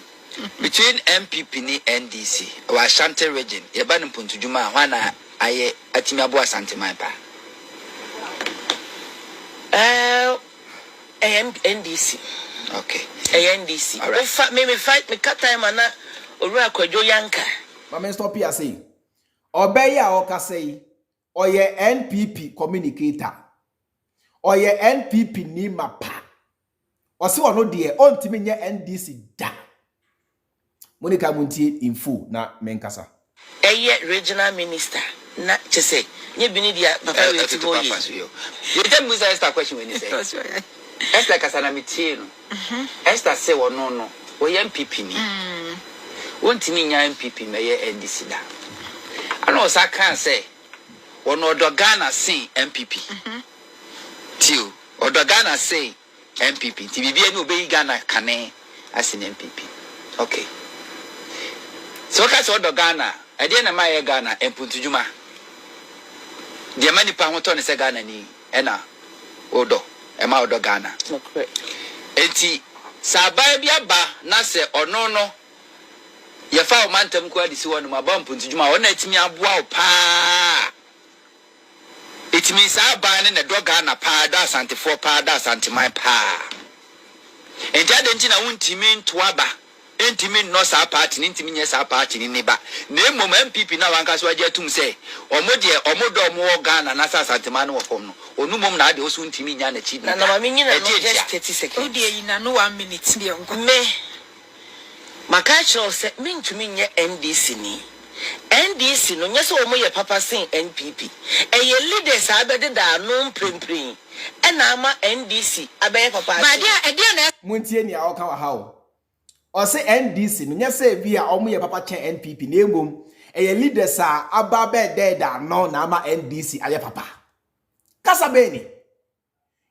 between MPP ni NDC or Ashanti region yeba no puntujuma hwana aye atimi abo Asante man pa NDC. okay NDC. All right. Me fight me cut time na oru akwadwo yanka. Mama stop here say obeya okasei oye NPP communicator oye NPP ni mapa osi ono de ontimi nye NDC da Monica Munti in full na menkasa Regional minister na chese nye bini dia papa we ti go yi you tell me Esther question when you say Esther kasana mitie no Esther say wono no oye MPP ni wontimi nya MPP meye NDC da ana osa kan say wono Ghana say MPP tio Ghana say MPP ti bibia ni obeyi Ghana kane asin MPP okay so ka so Ghana e de na maye Ghana empuntujuma de mani pa ho to ne se Ghana ni e na odo e ma odo Ghana okay enti sabai bia ba na se ono no ye fa o mantem ko adi si wonu ma ba empuntujuma wona etimi aboa o pa etimi sa ba ne do Ghana pa da Asante fo pa da Asante man pa enti adenti na wuntimi ntoaba entimi no sa party ni ntimi nye sa party ni ba na emom MPP na wanka so agye tum say omodo omo Ghana na sa Asante man wo fom no onumom na ade osu ntimi nya na chi na ma minyi na no just 30 seconds odi yi na no 1 minute bi enko me makacho se mintumi nye NDC ni NDC no nyese omo ye papa sin NPP eye leaders abede da no mprempren e na ama NDC abaye papa ba dia na Muntie ni a oka wa hawo o se NDC no nyese bi a omo ye papa chen NPP na emom eye leaders a aba be da no na ama NDC aye papa kasa be ni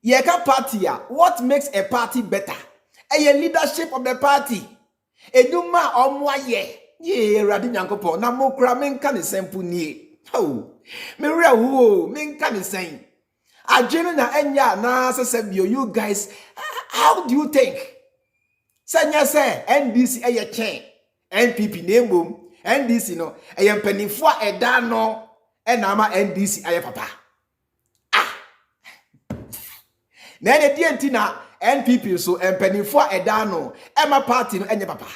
ye ka party a what makes a party better eye leadership of the party enuma omo aye ye radi nyankopon na mokra menka ne sempu nie ho me re wo menka ne sen ajeno na enya na sesebio you guys how do you think sanya say NDC eye chen NPP na embom NDC no eye mpanifo a eda no e na ama NDC aye papa na ne die nti na NPP so mpanifo a eda no e ma party no enye papa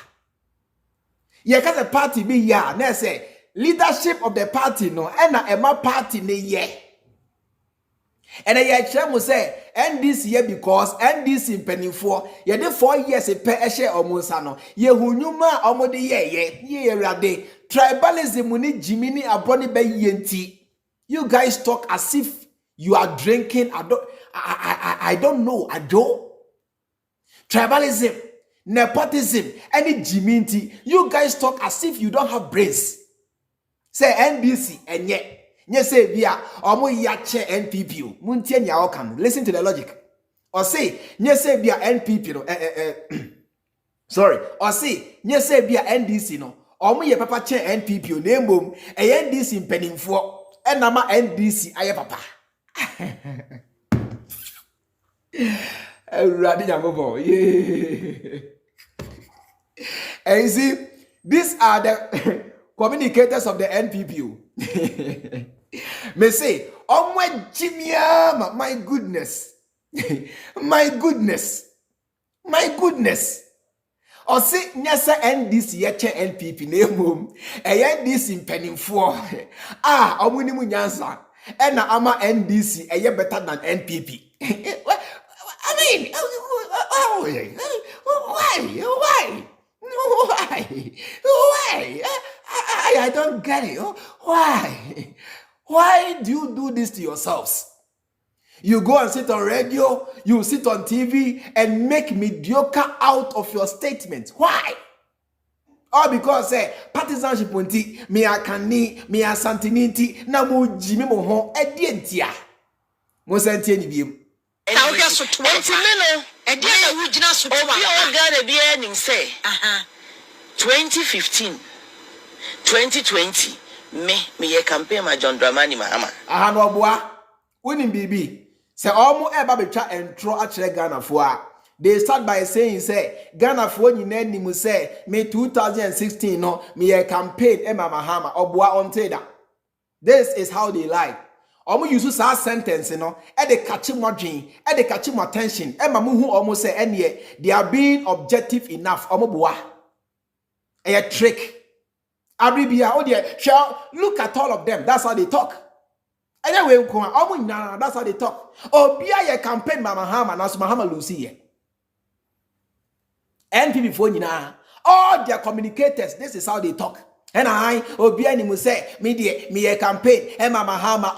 ye ka the party be ya na say leadership of the party no and na ema party ne ye and ye kire mo say NDC ye because NDC mpanifo ye de 4 years pe e share omunsa no ye hunyuma omode ye rade tribalism ni Jimini aboni be yenti. You guys talk as if you are drinking. I don't know. I don't. Tribalism, nepotism, any Jiminti. You guys talk as if you don't have brains. Say NDC and yet say via omo yache NPP. Muntien ya okam. Listen to the logic. Or say say via NPP no sorry. Or say say via NDC no. Omo ye papa che NPP o name NDC mpenimfo. Enama NDC aye papa. And you see, these are the communicators of the NPP. May say, oh my Jimmy, my goodness, my goodness, my goodness. Or say, nyasa NDC yache NPP name NDC in penning for omuni munyansa and ama NDC better than NPP. I mean, why? I don't get it. Why do you do this to yourselves? You go and sit on radio, you sit on TV and make mediocre out of your statements. Why? All because partisanship unti me akani me asantiniti na mo jimi mo ho edientia. Mo santie ni biem. Now get so to Mino, and then we did not so Ghana be earning say 2015, 2020, me ye campaign my John Dramani Mahama. No boa, winning BB. Say almost eba betwa entro actually Ghana for. They start by saying say Ghana for ni nani mu say me 2016 no me ye campaign Emma Mahama oboa on teda. This is how they lie. Omo use sa sentence no e dey catch mo dwen e dey catch mo attention e ma mo hu omo say ene they are being objective enough omo boa a trick aribia o dey look at all of them, that's how they talk. Anyway omo na that's how they talk. Obia ye campaign Mama Mahama na so Mahama Lucy ye NPP for nyina all their communicators, this is how they talk. And I obiani mu say me ye campaign Emma Mahama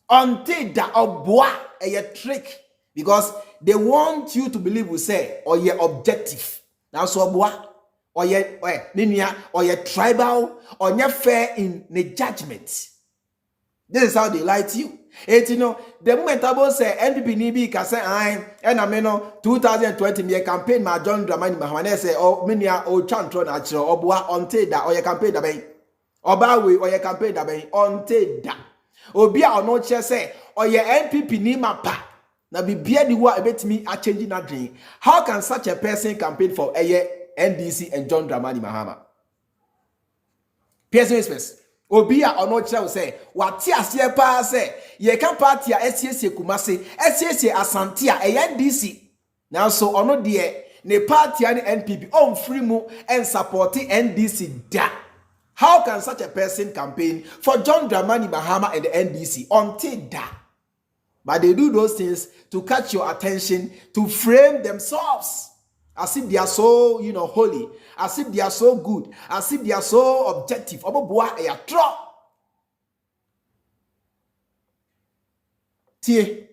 until that oboa a trick because they want you to believe we say or ye objective. Now so oboa or ye ninia or ye tribal or ye fair in the judgment. This is how they lie to you. And you know, the moment I say NPP nibi ka say and I mean 2020 me campaign my John Dramani Mahama say oh minia o chantro na chiro oboa until that or your campaign da ben oba we or your campaign da ben until that obi a ono che say or your NPP ni mapa na bibia ni wa ebetimi a change na dream. How can such a person campaign for NDC and John Dramani Mahama? Person space obi a ono kire wo say wate ase pa say ye ka party a SCC Kumasi SCC Asante a NDC now so ono de ne party and NPP on free mu and supporting NDC da. How can such a person campaign for John Dramani Mahama and the NDC until that? But they do those things to catch your attention, to frame themselves as if they are so, holy, as if they are so good, as if they are so objective. Tie.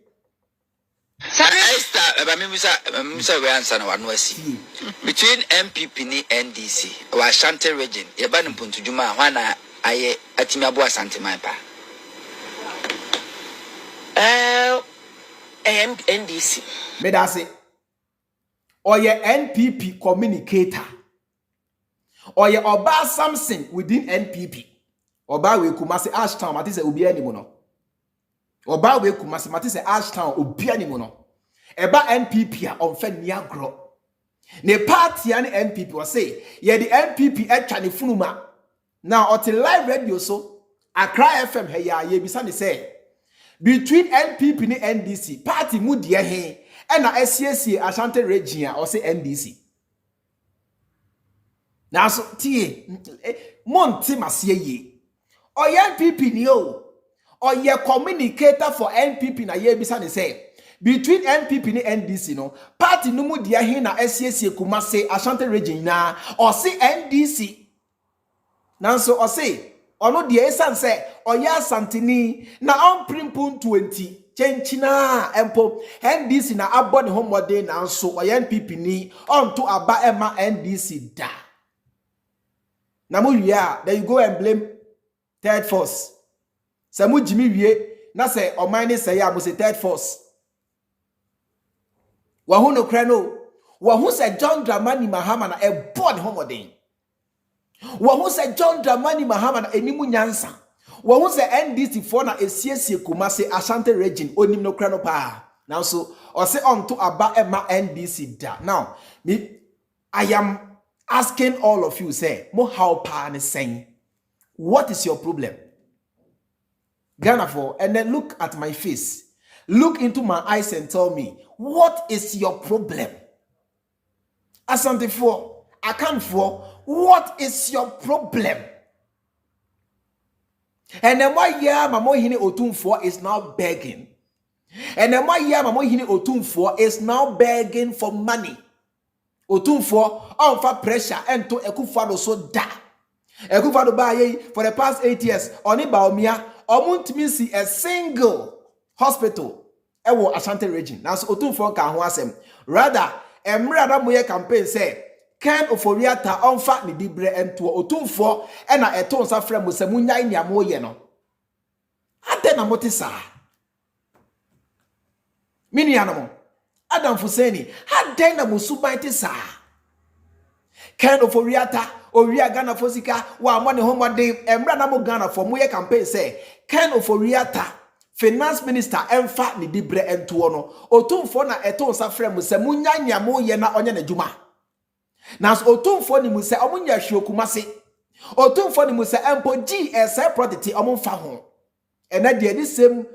Between MPP and NDC, or Ashanti region, Yaban Puntujuma, Wana, Aye, Atimiabu Asante Maipa. NDC. Medase. Or your NPP communicator. Or your Oba something within NPP. Oba we Kumasi Ashtown, Matisse Ubi anymore. Oba we Kumasi Matisse Ashtown, Ubi anymore. Eba NPP on Fenia Gro. Ne party and NPP was say, yeah, the NPP at Chani Funuma. Now, on the live radio, so Accra FM, hey, yeah, ye bisani say, between NPP and NDC, party Mudia he, and SCC Ashanti Regina or say NDC. Now, so, tie, Monty Masie, or NPP, or ye communicator for NPP, na ye bisani say, between NPP and NDC no party no mu dia hin na SCC Kumase Ashanti region na or say NDC nanso or say ono dia esan say oya santini na on primpun 20 chenchina empo NDC na abone homode nanso oya NPP ni on to aba ema NDC da na mu wia then you go and blame third force samu jimi wie na say o mine say ya mo say third force wa hu no kra no wa hu say John Dramani Mahama na e born homode wa hu say John Dramani Mahama na enimu nyansa wa hu say NDC for na esiesie Kumase Ashanti region onim no kra no pa now so o say on to aba ema NDC da now me I am asking all of you say mo how pa ne saying what is your problem Ghana for and then look at my face look into my eyes and tell me what is your problem Asante for I can't for what is your problem and then why yeah mamo hini otum for is now begging and then why yeah mamo hini otum for is now begging for money otum for on for pressure and to ekufado so da ekufado ba ye for the past 8 years oni Bawumia omuntimi see a single hospital ewo Ashanti region now so otum for kan ho asem rather emre da moye campaign say kan oforiata onfa ni dibre ento otum for e na eto nsa frem mo se munya nya mo ye no ade na motisa mini anamo Adam Fuseni ade na musuban tisa kan oforiata Oria Ghana Fosika wa money homode emra na mo Ghana for moye campaign say kan oforiata finance minister emfa ni dibre ento no otumfo na eto nsa frem se munya nya mo ye na onye na juma na otumfo ni mu se omunya hwokumase otumfo ni mu se empo GSI property omfa ho ena de ni same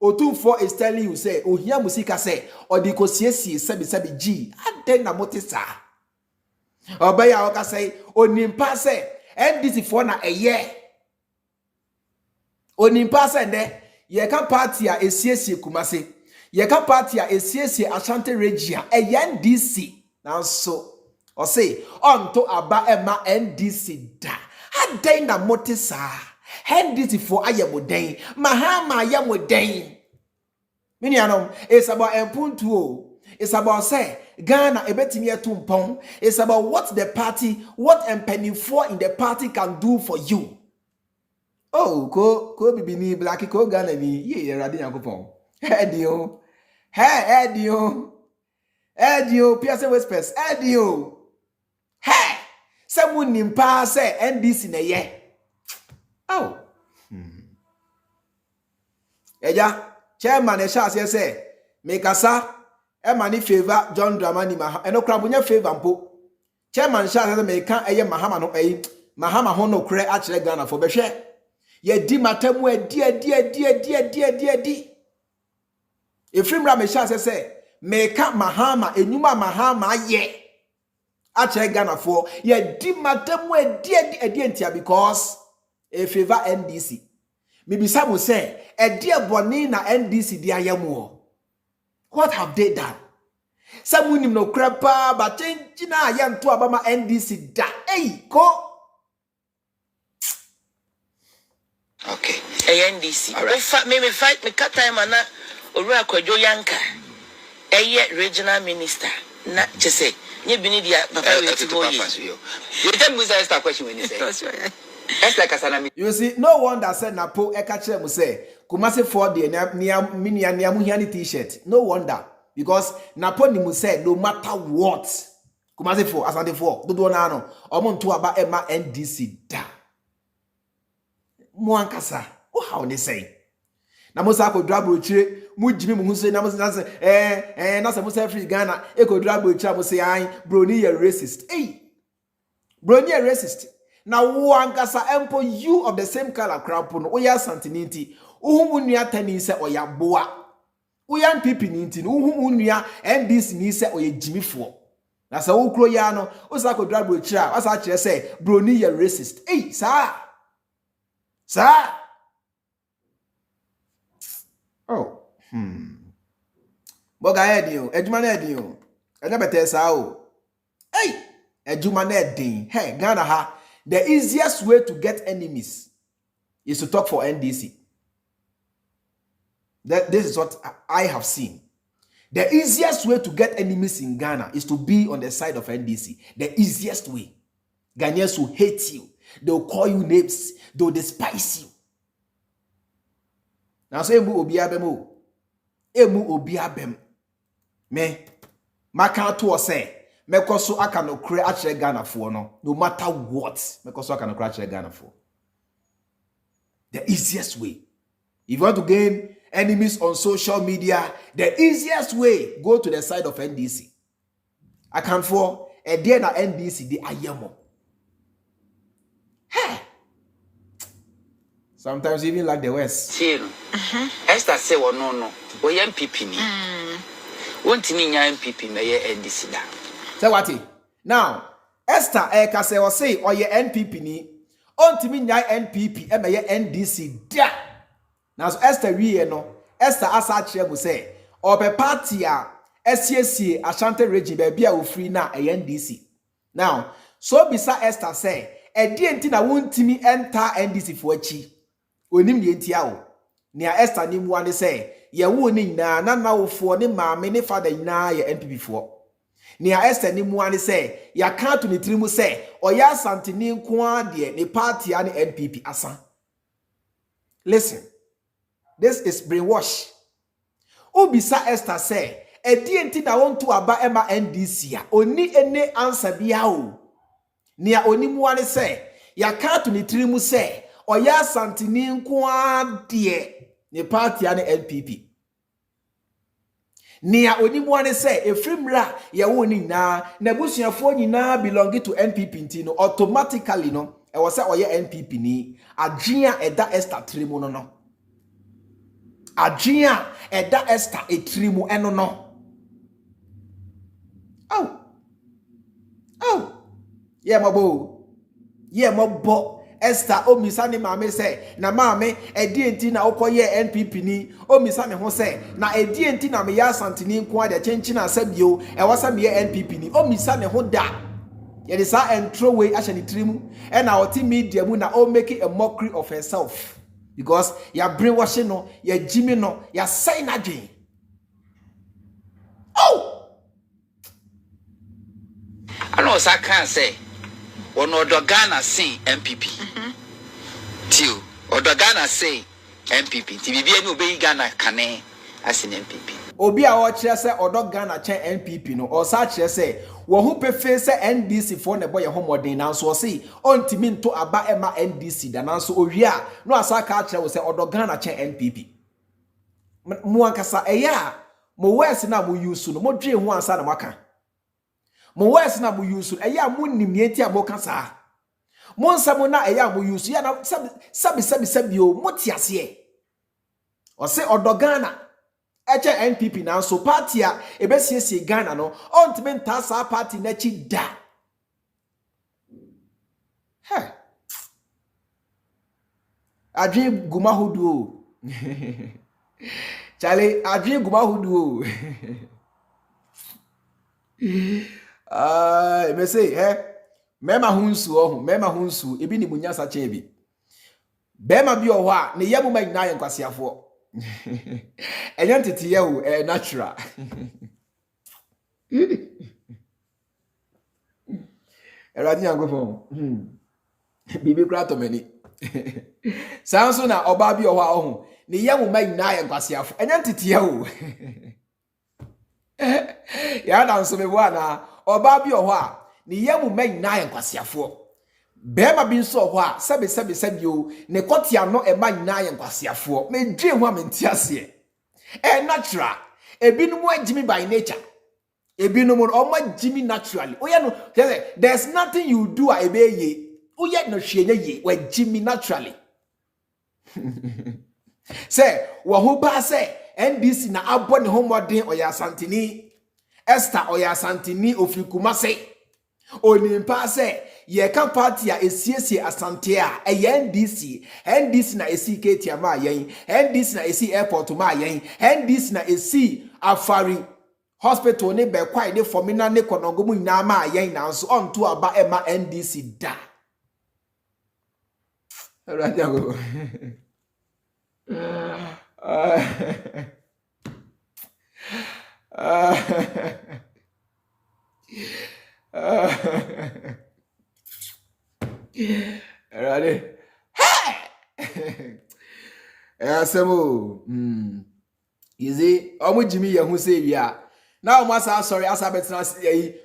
otumfo is telling you say ohia musika say odiko siesie sebi G aden na motisa obaya oka say onimpa say NDC for na eye onimpa say nde ye ka party a esiesie Kumase ye ka party a esiesie Ashanti region NDC now so o say on to aba ema NDC da aden na motisa NDC for ayemoden Mahama ayemoden mini anom it's about empuntu it's about say Ghana ebetimi etumpon it's about what the party what empenny for in the party can do for you oh ko bibini black ko Ghana ni ye rade yakopon edio Pierce Whispers edio someone nimpa say NDC na ye oh eja chairman Esha say make asa e mani favor John Dramani Mahama eno krabunya favor mpo chairman Esha say make kan eye Mahama no Mahama ho no kre a kire Ghana for behwe ye di matamu di Efrimra Esha say make Mahama enyuma Mahama ye a kire Ghana for ye di matamu di entia because e favor NDC Mibisa mo say e dia boni na NDC dia yamu what have they done samunim no krapa ba chenchina ayanto abama NDC da ko okay NDC me fight me cut time na oru akwadwo yanka regional minister na chese nye bini dia papa we ti go yi you tell me say question when you say you see, no one that said Napo Ekache mu say Kumase for the niamu hiani t-shirt. No wonder because Napo ni mu say no matter what Kumase for Asante for do na no omuntu aba ema NDC da. Mo ankasa o how they say. Na mo sa ko drabo chire mu jimi mu hunse na mo na say na say mo say free Ghana e ko drabo chire mo say ai broni ye racist. Broni ye racist. Now wankasa empo you of the same color crap no oya santiniti uhumu nua tani se oya boa oya pipi ninti uhumu nua NDC ni se oya jimifo na sa wo kro ya no o sa ko drabo chira asa kire se broni ye racist sa Boga edin o, ejuma na edin o. Enya bete sa o. Hey, ejuma na edin. Hey, Ghana ha. The easiest way to get enemies is to talk for NDC. This is what I have seen. The easiest way to get enemies in Ghana is to be on the side of NDC. The easiest way. Ghanaians will hate you. They'll call you names. They'll despise you. Now say emu obiabem. Emu obiabem. Me makanto say mekoso aka no kre a Ghana for no matter what. Mekoso aka no kre a Ghana for. The easiest way. If you want to gain enemies on social media, the easiest way, go to the side of NDC. I can for a day na NDC the ayemo. Hey. Sometimes even like the West. Esther say no. We MPP ni. Won't me nya MPP me ye NDC da. Say what? Now, Esther Eka say or say or ye NPP ni. Ontimi nya NPP e me ye NDC da. Now so Esther wie no. Esther asa kire mu say obe party a SCC Ashanti region be bia ofri na NDC. Now, so bisa Esther say e die enti na wontimi enter NDC fo achi. Onim ye ntia wo. Nia Esther ni mu ane say ye wo ni na wo fo ne maame ne father na ye NPP fo. Nia Esther ni mu ane say ya kan to ni trimu say oya Asante ni nko ade ne party ane NPP asa. Listen. This is brainwash. Ubisa Esther say, e di enti na won to aba ema NDC a oni ene answer bia o. Nia oni mu ane say, ya kan to ni trimu say, oya Asante ni nko ade ne party ane NPP. Nia oni mu ane say, efrimra ya wo ni na busuafo nyina belong to NPP nti no automatically no e wo say oya NPP ni adwea eda Esther trimu no. Adria eda Esther etrimu eno no. Oh. Yeah mabo. Esther omisa ne maame say na maame edi enti na okoye NPP ni omisa ne ho say na edi enti na me ya Asante ni nko ade chenchi na asabio e wasa me NPP ni omisa ne ho da. Ye dey sa entro way ahye ne trimu e na oti media mu na o make a mockery of herself. Because ya brainwashing no, ya Jimmy no, ya say na dream. Oh! I know I can't say. One of the Ghana say MPP. Till or the Ghana say MPP. TVB no be Ghana kane as an MPP. Obi a watch say odo Ghana chen MPP no or such say wo hu pefe say NDC for ne boy homodin na so say ontimi nto aba ema NDC da na so owia no asaka a kire wo say odo Ghana chen NPP mu ankasa eya mo west na mo use no mo dwe hu ansa na maka mo west na mo use eya mo nimyeti aboka sa mo nsamo na eya mo use ya na sabi o mo tiase o say odo Ghana eche NPP na so party a ebesiesie Ghana no ontime ntasa party na chi da. Adwe gumahudu o. Chale adwe gumahudu o. Me say mema hunsu ebi ni munyasa chebi. Bema bi o ho a ne yamu ma nyina yenkwasiafo. Identity you natural. Eradi yango fo. Bibi kra to many. Sanso na oba bi owa ohun. Ni yamu ma nyina ye kwasiafo. Identity you. Ya dan so me bo na oba bi owa ni yamu ma nyina ye kwasiafo. Bema bin so ho a sebe o ne kotia no e ma nyina ye nkwasiafo me dwe ho amenti ase natural ebinum agimi by nature ebinum o ma gimi naturally oya no there's nothing you do a ebeye oya no hweye ye wa gimi naturally say wo ho ba say NDC na abo ne ho modern oya Asante ni Esther oya Asante ni ofiri Kumase onimpa say ye kan party a esiesie Asante a NDC na esi Ketia ma yen NDC na esi airport ma yen NDC na esi Afari hospital ne be kwai ne formina ne konogomu nyina ma yen na nso onto aba ema NDC da Rajago Ready? Asemo you see omo Jimmy ya hu say ya now masa sorry as abetina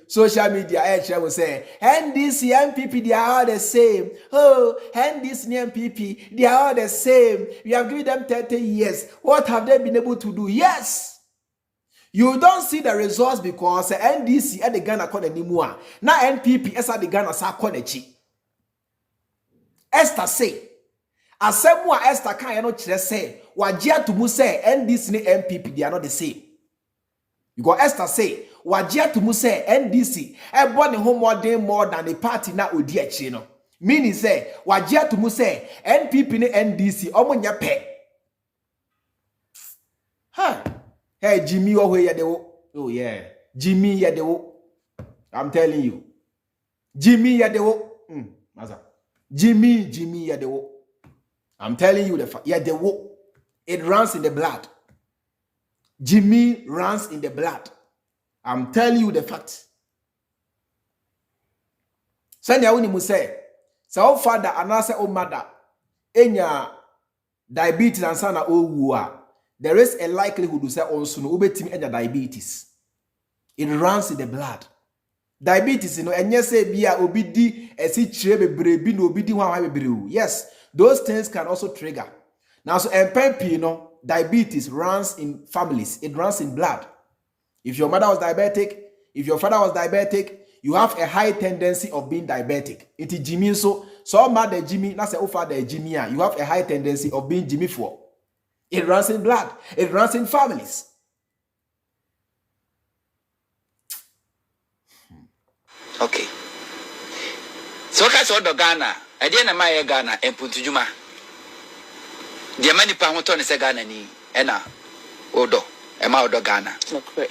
social media share will say NDC MPP they are all the same. Oh, NDC MPP they are all the same. We have given them 30 years. What have they been able to do? Yes. You don't see the results because NDC at the Ghana corner anymore. Now NPP as at the Ghana sa corner chi. Esther say Asemwa Esther can no chere say wajia to mu say NDC ni MPP they are not the same. Because Esther say wajia to mu say NDC e born more than the party na odi achi no. Meaning say wajia to mu say NPP ni NDC omo nya pe. Huh. Hey Jimmy oh yeah oh yeah. Jimmy yeah I'm telling you. Jimmy yeah Maza. Jimmy yeah I'm telling you the fact. Yeah, it runs in the blood. Jimmy runs in the blood. I'm telling you the fact. Send ya uni muse. So father and I say oh mother. Enya diabetes and sana oh there is a likelihood to say also no ubetimi enya diabetes. It runs in the blood. Diabetes, you know, and yes, say bia obidi esi chire bebre bi no obidi ho bebre. Yes, those things can also trigger. Now, so MPP, you know, diabetes runs in families. It runs in blood. If your mother was diabetic, if your father was diabetic, you have a high tendency of being diabetic. It is Jimmy so mother Jimmy, that's a father Jimmy. You have a high tendency of being Jimmy for. It runs in blood. It runs in families. Okay. So ka so do Ghana, e dey na my Ghana emputujuma. The many pound to say Ghana ni e na odo, e ma odo Ghana. Okay.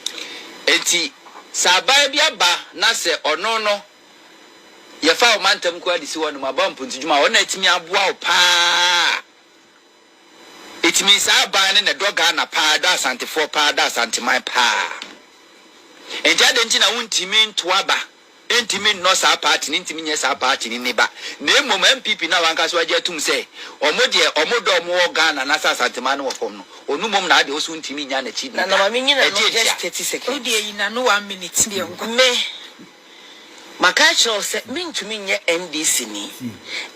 Enti sabai bia ba na se ono no ye fa o mantem ko adisi wonu ma ba emputujuma wona etimi aboa o pa. It means I ban in a dog Ghana pa da santi for pa da santi my pa. Enja dentina untimi ntwaba. Intimi no sa party intimi nye sa party ni neba na emom MPP na wanka so agye tum say omodo omo Ghana na sa santima no wofom no onumom na ade osu intimi nya na chi na mama nyina no just 30 seconds Odi yi na no 1 minute bi enko me makacho se mintumi nye NDC ni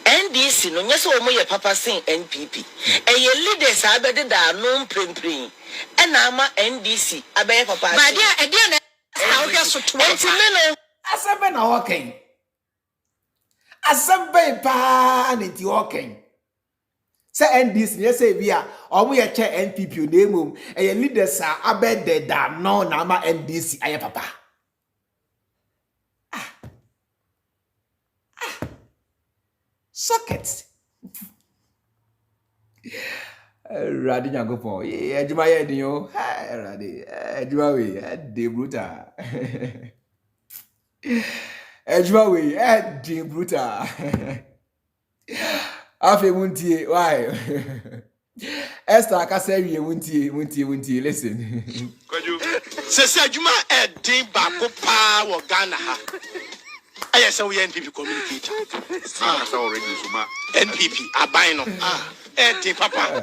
NDC no nye so omo ye papa sin NPP eye leaders abede da no prempren e na ama NDC abaye papa ba dia e dia na sa wo so to ntimi no Asembe na walking. Asembe pa nti walking. Say NDC ye say bia omo ye che NPP na emom e leaders a abede da no na ama NDC aye papa. Sockets. Radi nyagopon. Ejuma ye ni o. Radi. Ejuma we de brutal. Ejuma we de brutal. Afi muntie why? Esther akase wie muntie listen. Kwaju. Se adwuma din ba ko pa wo Ghana ha. Aye say we NPP communicator. Say already suma. NPP aban no. Din papa.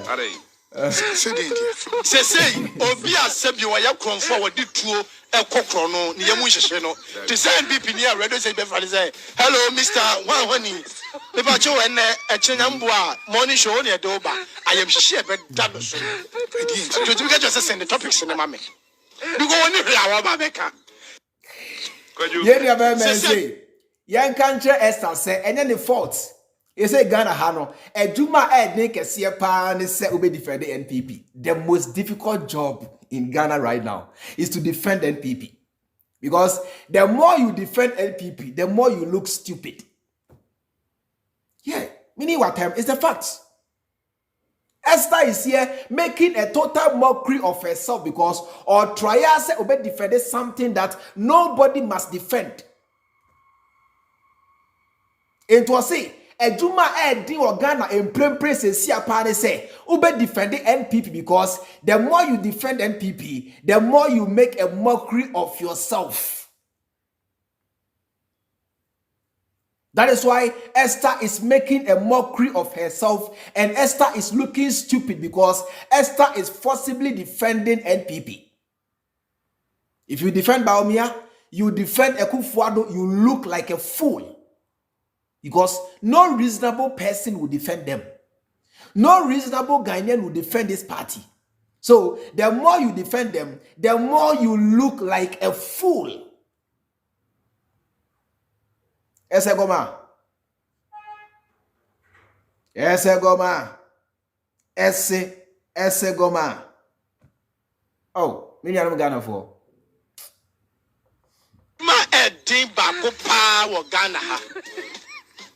Say obi asabi wo ya kronfo wo di tuo ekokro no ne yemu hyehye no. To say NPP ni already say be say hello Mr. Wanhoni. People cho en echenyambo a morning show ne do ba. I am hyehye be da no so. To you get just send the topics in mama. You go oni hwa ba beka. Ye dia be men say yan kanche Esther say enye the fault. You say Ghana Hano, a Juma Ed Kesiya Pan say Ube defend the NPP. The most difficult job in Ghana right now is to defend NPP. Because the more you defend NPP, the more you look stupid. Yeah, meaning what time is the fact. Esther is here making a total mockery of herself because or trial say obe defended something that nobody must defend. It was say Ejuma di Ghana emprempre se apare say ube defend the NPP because the more you defend NPP, the more you make a mockery of yourself. That is why Esther is making a mockery of herself, and Esther is looking stupid because Esther is forcibly defending NPP. If you defend Bawumia, you defend Ekufuado, you look like a fool. Because no reasonable person will defend them. No reasonable Ghanaian will defend this party. So the more you defend them, the more you look like a fool. Esegoma. Esegoma. Oh, me am Ghana for. Ma edin bako pa wo Ghana ha.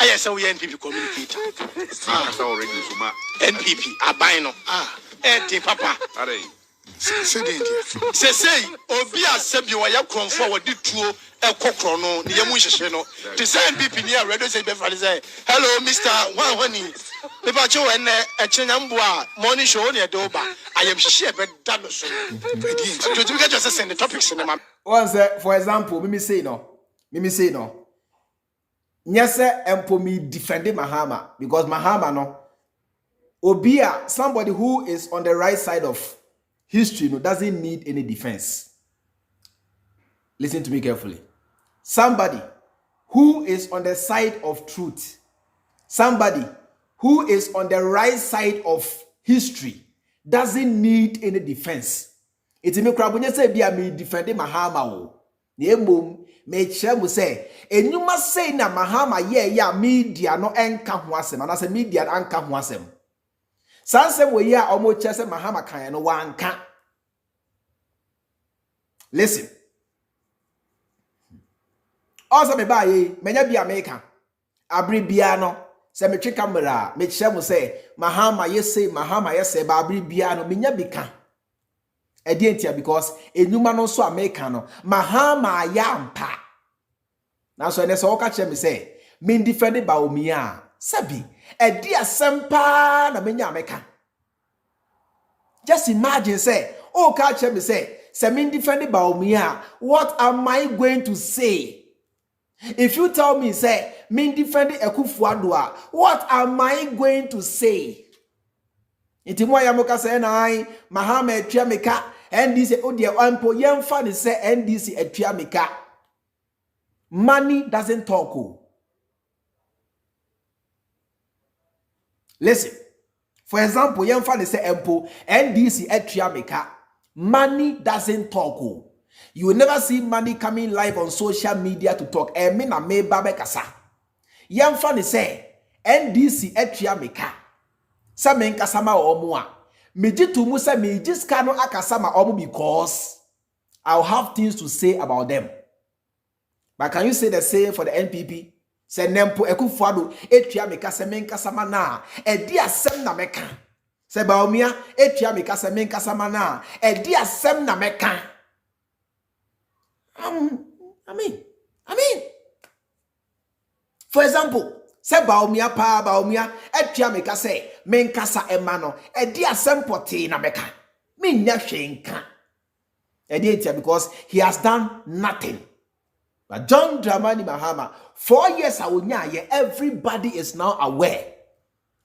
Aye say we NPP communicator. That's already Suma. NPP aban no. Edin papa. Are Say obi asebi wo ya kronfo wo di tuo ekokro no ne yemu hyehye no. To say NPP ni already say be say hello Mr. Wanwani. Me ba cho ene echenyambo a morning show ne doba. I am hyehye be da no so. To get just send the topics in ma. Once for example, me say no. Nyese empo me defending Mahama because Mahama no Obia, somebody who is on the right side of history no doesn't need any defense. Listen to me carefully. Somebody who is on the side of truth, somebody who is on the right side of history doesn't need any defense. It's me krabunya say bia me defending Mahama o. Yemom me chemu say enyuma say na Mahama ya media no enka ho asem na say media anka ho asem. Sansem we ya omo chese Mahama kan no wanka. Listen. Also me ba ye menya bia America. Abri bia no se me twe camera me chemu say Mahama yese ba abri bia no menya bika. Edientia because enyuma no so America no Mahama yampa. Now so ene so oka me say me defend Bawumia sabi edi asempa na menya America. Just imagine say oka me say me defend Bawumia, what am I going to say? If you tell me say me defend Ekufuado, what am I going to say? Iti mwa ya moka say na ai Mahama etua meka NDC odie ampo yemfa ni say NDC etua meka. Money doesn't talk. Listen. For example, yemfa ni say ampo NDC etua meka. Money doesn't talk. You will never see money coming live on social media to talk. Me na me babe kasa. Yemfa ni say NDC etua meka. Sa men kasama omo a mejitu mu sa mejiska no akasama omo because I'll have things to say about them. But can you say the same for the NPP? Say nempo Ekufuado etua meka se men kasama na edi asem na meka. Say Bawumia etua meka se men kasama na edi asem na meka. I mean. For example, say Bawumia etua meka say men kasa emano edi asempote na meka me nya hwenka edi etia because he has done nothing. But John Dramani Mahama 4 years awunya everybody is now aware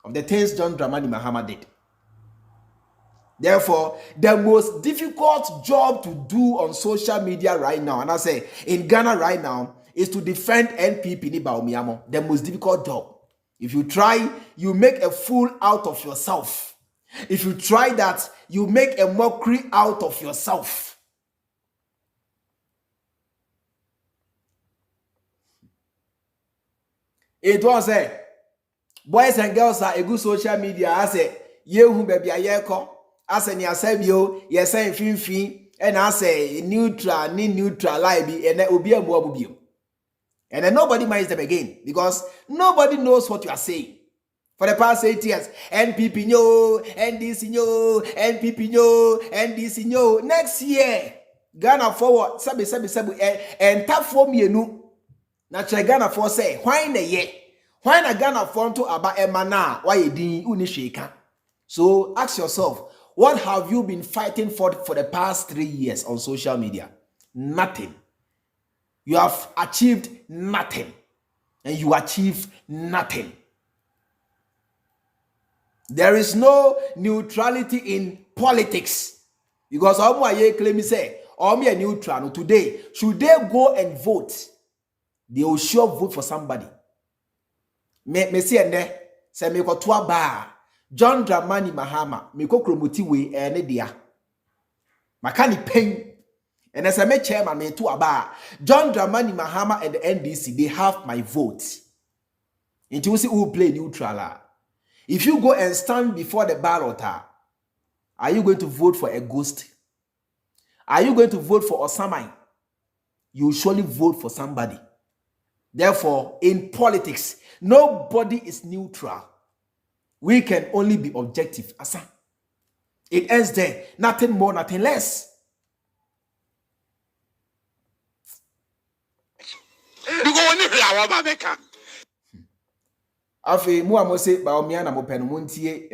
of the things John Dramani Mahama did. Therefore, the most difficult job to do on social media right now, and I say in Ghana right now, is to defend NPP ni Bawumia. The most difficult job. If you try, you make a fool out of yourself. If you try that, you make a mockery out of yourself. It was a boys and girls are a good social media. I say, you who baby a yeko. I say, ya sebio, yes, I fin, and I say neutral, live, and that will be a mobile. And then nobody minds them again because nobody knows what you are saying. For the past 8 years, NPP no, NDC no, NPP no, NDC no. Next year, Ghana forward, sabi, and tap for me no. Na Ghana for say, why na ye? Why na Ghana for to about emana? Why you didn't unishaka? So ask yourself, what have you been fighting for the past 3 years on social media? Nothing. You have achieved nothing. And you achieve nothing. There is no neutrality in politics. Because Omo claim say, Omo are neutral. Today, should they go and vote? They will sure vote for somebody. Me see ende, se me ko toa ba. John Dramani Mahama, me ko kromoti we ene dia. Makani pen. And as I met chairman, me toa ba. John Dramani Mahama and the NDC, they have my vote. Into we see who play neutral. If you go and stand before the ballot, are you going to vote for a ghost? Are you going to vote for Osama? You surely vote for somebody. Therefore, in politics, nobody is neutral. We can only be objective. Asa. It ends there. Nothing more, nothing less. Afi mu amose Bawumia na mopenu muntie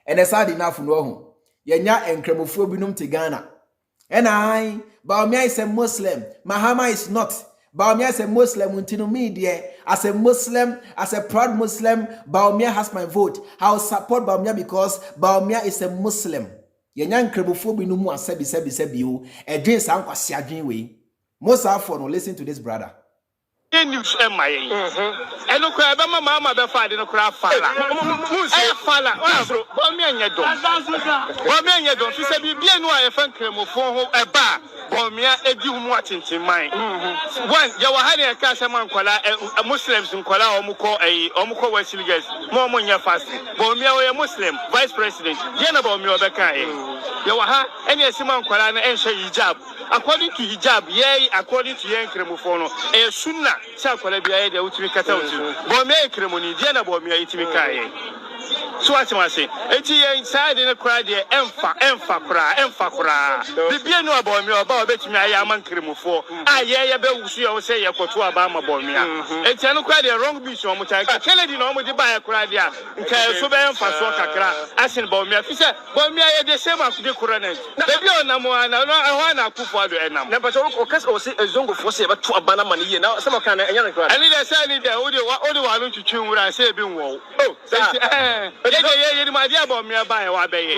ene sad enough no ho yenya enkremofo binum te Ghana ena Bawumia is a Muslim, Mahama is not. Bawumia is a Muslim untino media. As a Muslim, as a proud Muslim, Bawumia has my vote. I will support Bawumia because Bawumia is a Muslim. Yenya enkremofo binum asebi o edwen san kwase adwen we. Most of no listen to this brother. News my and no crab, Mama, the father, no crab, fala. Bawumia, Bawumia, don't you say, be no, I thank him for a bar. Bawumia, a deal watching to mine. One, you were having a Kashaman Kuala, a Muslims in Kuala Omuko, a Omuko West Ligas, Momonia fast. Bawumia, a Muslim, Vice President, Jana Bawumia, you were any Simon Kuala and hijab. According to hijab, yea, according to Yan Cremofono, a Sunna, Sakwalabia, the Utimikata, Bawumia Cremoni, Jana Bawumia, Itimikai. So what I say, inside in a cry, the Emfa Kura. The Biano Bawumia about betting I am on Cremofo. I yeah, Bellusi, say a Kotua Bama Bawumia. It's a cry the wrong beach on Mutai. Kennedy normally buy a cry there. Soba Emfa Swaka, asking Bawumia. He said, Bawumia, the same as the coronet. The Biana Moana, I want to put and now. Never talk or cast or say a zongo for say about 2 abana money now. Some kind of young. I need a sign in there. Only one to tune when I say being woe. Oh, yeah, my dear Bawumia buy or obey.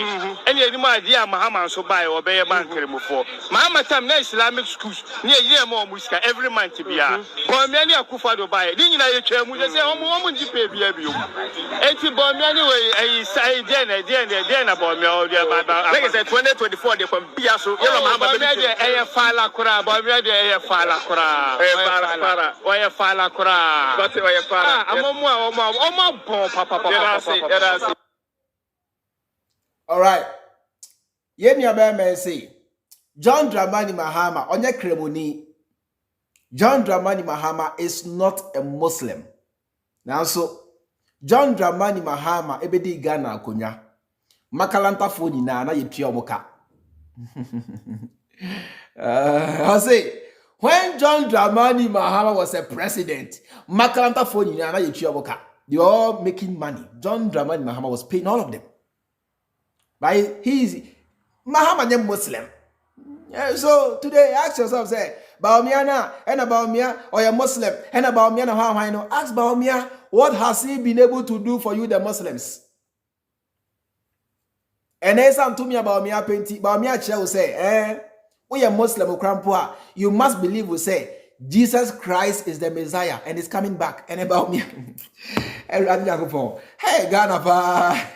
And you my dear Mahama so buy or obey a man before. Mahama time na Islamic schools near year more muska every month to be a Bawumia Kufado buy. Didn't I tell you say woman to pay you? And to Bawumia anyway, I say then about me all the like I said 2024 they from Piasso. Bawumia fala kura, Bawumia de fala kura. Why fala kura? But why fala? I'm papa. All right. Yemi abeme say John Dramani Mahama onye kremoni. John Dramani Mahama is not a Muslim. Now so John Dramani Mahama ebedi Ghana akonya. Makalanta phone na yetua omoka. I say when John Dramani Mahama was a president, Makalanta phone na yetua omoka. They were all making money. John Dramani Mahama was paying all of them. But he's Mahama Muslim. So today ask yourself, say, Bawumia na, and Bawumia, or you're Muslim, and Bawumia na how I know. Ask Bawumia, what has he been able to do for you, the Muslims? And then some to me about Bawumia penti, Bawumia will say, we are Muslim Ukrampoa. You must believe, we say, Jesus Christ is the Messiah and is coming back. And about me, hey, Ghana pa.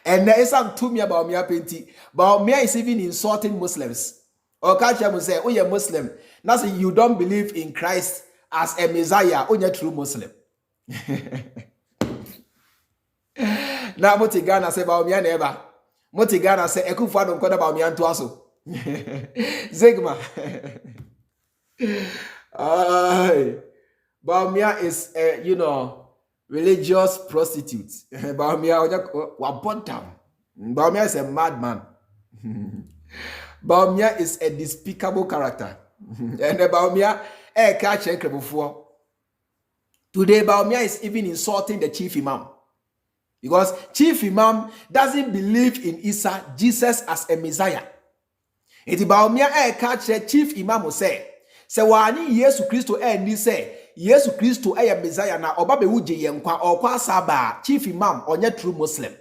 And there is some to me about me penti. Bawumia is even insulting Muslims. Or Kacha will say, oh, you're Muslim. Now say you don't believe in Christ as a Messiah. Oh, you're true Muslim. Now Moti Ghana say Bawumia never. Moti Ghana say Ekufa don't call Bawumia to also. Zegma. Bawumia is, religious prostitutes. Bawumia was born down. Bawumia is a madman. Bawumia is a despicable character. And the Bawumia catch before. Today, Bawumia is even insulting the chief imam. Because chief imam doesn't believe in Isa, Jesus as a Messiah. Iti Bawumia catch chief imam say, wani Yesu Kristo ni say, Yesu Kristo Messiah na oba be wuje yenkwa okwa saba chief imam onye true Muslim.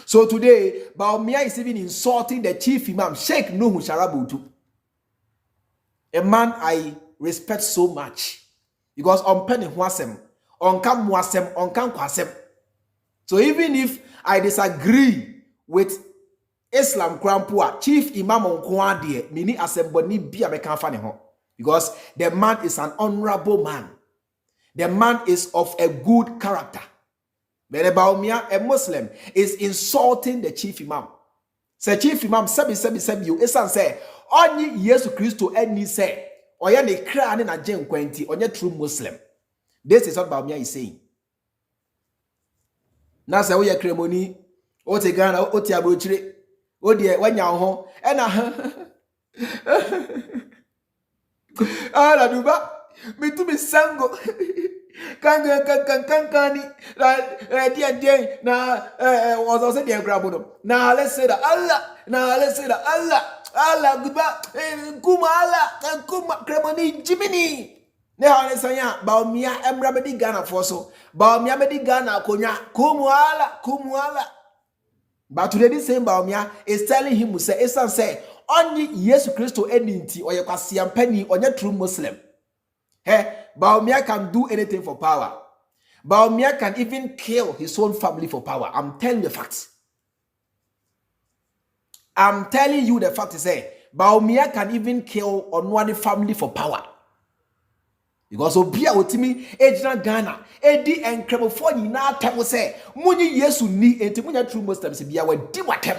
So today, Bawumia is even insulting the chief imam, Sheikh Nuhu Sharabutu. A man I respect so much. Because on penny wasem, on kam wasem, on kam kwasem. So even if I disagree with Islam Krampua, Chief Imam on Kwandie, mini assembly be a mekanfane ho. Because the man is an honorable man. The man is of a good character. But Bawumia, a Muslim, is insulting the Chief Imam. Say Chief Imam, sebi you, Isan say, only Yesu Kristo any say, Oya ne kra ne na jen kwenti onye true Muslim. This is what Bawumia is saying. Na say oya kremoni, o te Ghana, o te abrochire, o de wanya ho, e na ala duba, me tu me sango. Kankani na na was say the grab no. Now let's say that Allah goodbye kuma kremoni Jiminy ne ha ne sanya Bawumia emra be di Ghana for so Bawumia be di Ghana konya kumuala but today this same Bawumia is telling him to say esan say only Yesu Kristo eninti oye kwasiampani onye true Muslim. Bawumia can do anything for power. Bawumia can even kill his own family for power. I'm telling the facts. I'm telling you the fact is Bawumia can even kill one family for power. Because Obia Otimi, Ejina Ghana, Edi and Kremofo na temo say, Muni Yesu ni enti munya true Muslims biya we di watem.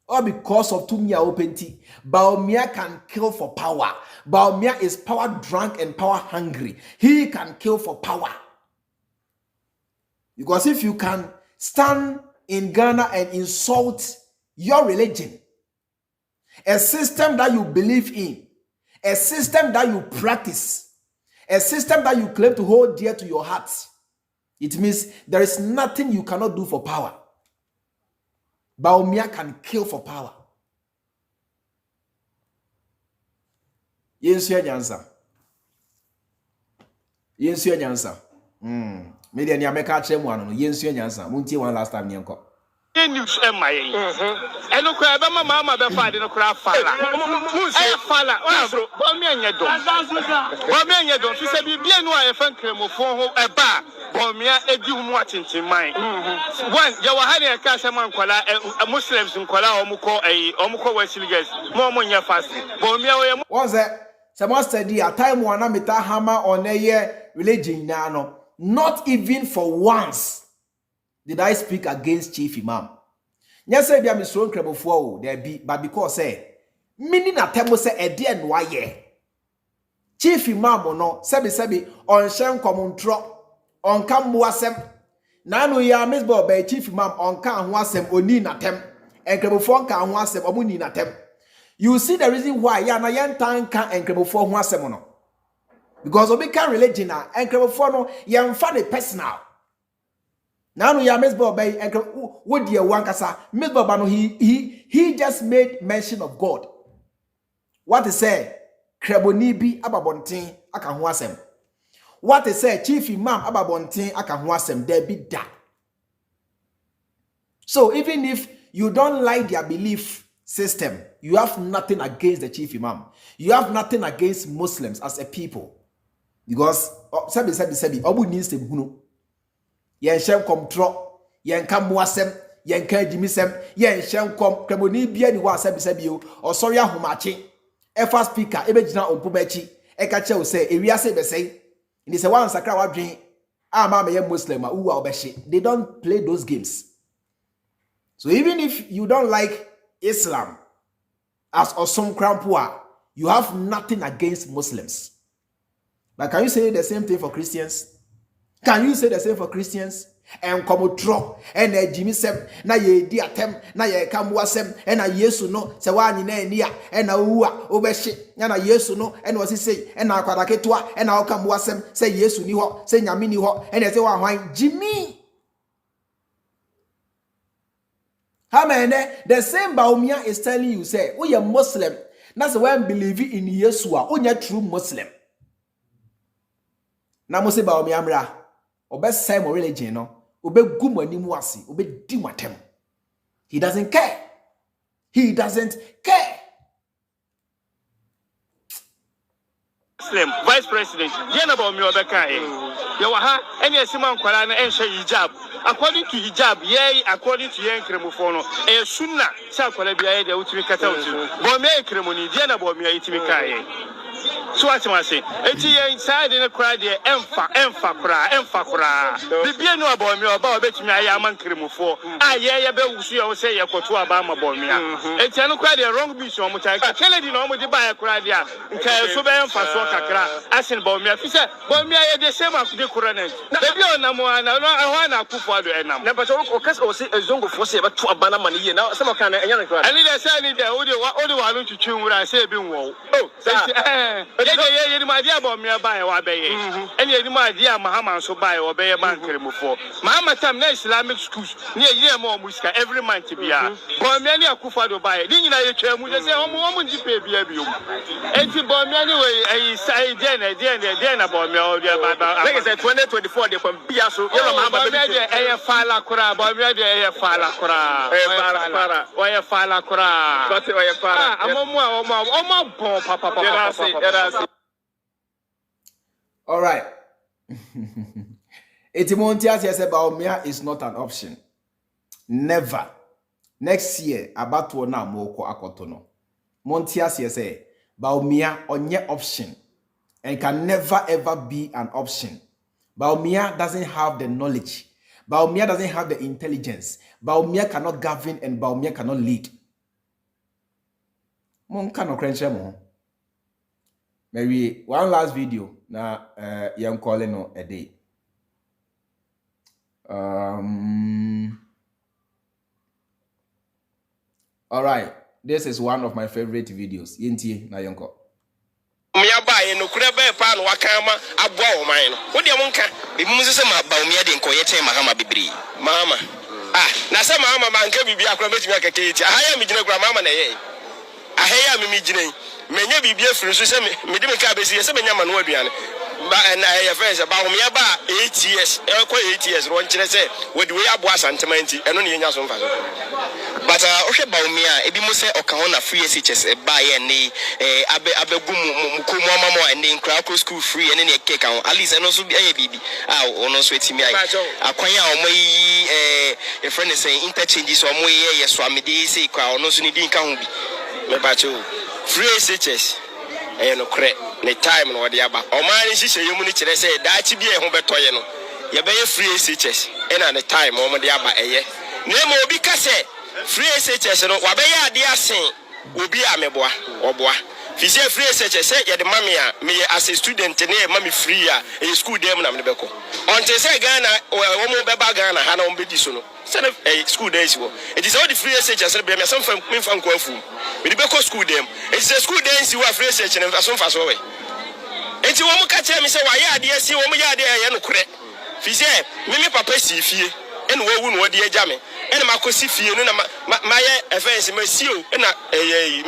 All because of Tumia Openti, Bawumia can kill for power. Bawumia is power drunk and power hungry. He can kill for power. Because if you can stand in Ghana and insult your religion, a system that you believe in, a system that you practice, a system that you claim to hold dear to your heart, it means there is nothing you cannot do for power. Bawumia can kill for power. Yensu nyansa. Media ni ameka chemu ano yensu nyansa. Muntie one last time nyenko. News my eno kwa ba mama be fa de no kra fala fala bro Bawumia nye don so se bibia no a ye fa nkremofo ho eba Bawumia edi humu atintin man one ya wa ha ne ka sema nkwala Muslims nkwala omukọ Wesley guys mo nya fast Bawumia we one say must study a time one meta hammer on a religion na no not even for once did I speak against Chief Imam. Yes, I be a Mr. Kremofo, there be, but because say, meaning a temo say a dear and why Chief Imam or no, sebi, on Shem common drop, on come wasem. Nano ya Miss Bob by Chief Imam on can wasem or nina tem, and Kremofo can wasem or munina tem. You see the reason why yana yan tanka and Kremofo wasemono. Because we can religion and Kremofo no yan funny personal. Now ya Miss Bob and what dear wankasa Miss Bob he just made mention of God. What he said, Krebonibi ababontin akahuasem. What he said, Chief Imam ababontin akahuasem there be that. So even if you don't like their belief system, you have nothing against the Chief Imam. You have nothing against Muslims as a people. Because sabi obu needs to hunu. Yen shem kom tro, yen kam wasem, yen ka jimisem, yen shem kom kremoni bia ni wa sabi o, osori ahomache. Efa speaker ebegina ompomachi, e ka che o say ewiase be say. Ni se wan sakra wadwen ama me Muslim who are obeshi. They don't play those games. So even if you don't like Islam as Osum Krampua, you have nothing against Muslims. But can you say the same thing for Christians? Can you say the same for Christians? And come drop and Jimmy Sem, na ye dear tem, na ye come wasem, and a yesu no, se one in near, and a wua, obeshi, and a yesu no, and was he say, and now quadaketua, and I'll come wasem, say yesu ni ho, say yamini ho, and I say one Jimmy. Amen. The same Bawumia is telling you, say, we are Muslim. That's why I'm believing in Yeshua, we are true Muslim. Now, Mose Bawumia mra, obe say mo religion no. He doesn't care. He doesn't care. Muslim Vice President, Jana Bawumia Obeka Yawaha, any Simon Kwalana and say hijab. According to hijab, yea, according to Yan Cremofono, a sunna, Sakolabia, the Utimikata, Bawumia Cremoni, Jana Bawumia Itimika. So what I say? Inside in a crowd, Emfa Kura. The beer no about me about betting I am on Cremofo. I will say a Kotua Bama Bawumia. It's an quite a wrong bishop, which I can't tell you no more to buy a crowd. Suba Emfa Soka, asking Bawumia. He said, Bawumia, the same as the coronet. Maybe on Namoana, I want to put for the end. Never so, because I was a zongo for say about 2 abana money now. Some kind of young crowd. I need a sign there, all the one to tune when I say, oh, my dear Bawumia buy or obey. And you my dear Mahama so buy or obey a man for. Mahama time Islamic schools near year more muska every month to be a. Bawumia Kufado buy. Didn't you say, woman, you pay you. And to Bawumia anyway, I say, Jenna Bawumia, like I said, 2024, they can be so. Bawumia, a fala kura, Bawumia, a fala kura, or a fala kura. But a fala, Papa. All right. Etimontia says Bawumia is not an option. Never. Next year, about to na moko akotono. Montia says Bawumia onye option and can never ever be an option. Bawumia doesn't have the knowledge. Bawumia doesn't have the intelligence. Bawumia cannot govern and Bawumia cannot lead. Mon cannot crunch mo. Maybe one last video na young calling no a day. All right, this is one of my favorite videos. Yenti na yonko. Bawumia buy no kura be pa no wakama aboa o man no. Wo de mo nka bi mu se ma Bawumia de nkoyete Mahama bibiri. Mahama. Na se Mahama man ka bibi akura betimi akeke eti. Ahaya mi gina kura Mahama na ye. Ahaya mi gina. Menya bibia firi so se me de me ka besi se menya manu aduane ba na ya friends Bawumia ba 8 years e ko 8 years ro nkire se we de we abo asantemanti eno ne yenya so mfa so but ohwe Bawumia ebi mu se oka ho na free SHS ba ye ne abegu mu komu amamo ene nkra ko school free ene ne keka ho at least eno so bi aye bibi ono so etimi aye akwan a omo yi e friend say interchanges omo ye so amede se kwa ono so ne din ka ho bi me ba cho free SHS no kre ne time no wode aba o man hihye yemu ni kire say daachi bi e ho betoye no ye be ye free SHS na ne time o mo de aba eye na mo obi ka say free SHS no wa be ye ade asen obi ameboa oboa fi say free SHS say ye de mame a me as a student ne e mame free a e school dem na me be ko until say Ghana wo mo be ba Ghana ha na wo be di so no send a school days wo it is all the free SHS be me some from me fan ko afu me be ko school dem it is a school days wo free SHS na so fa so we enti wo mo ka che me say wa ya ade asi wo mo ya ade ye no kure fi say me papa si fie ene wo wu no wo de agya me ene makosi fie no na ma ye offense ma sio na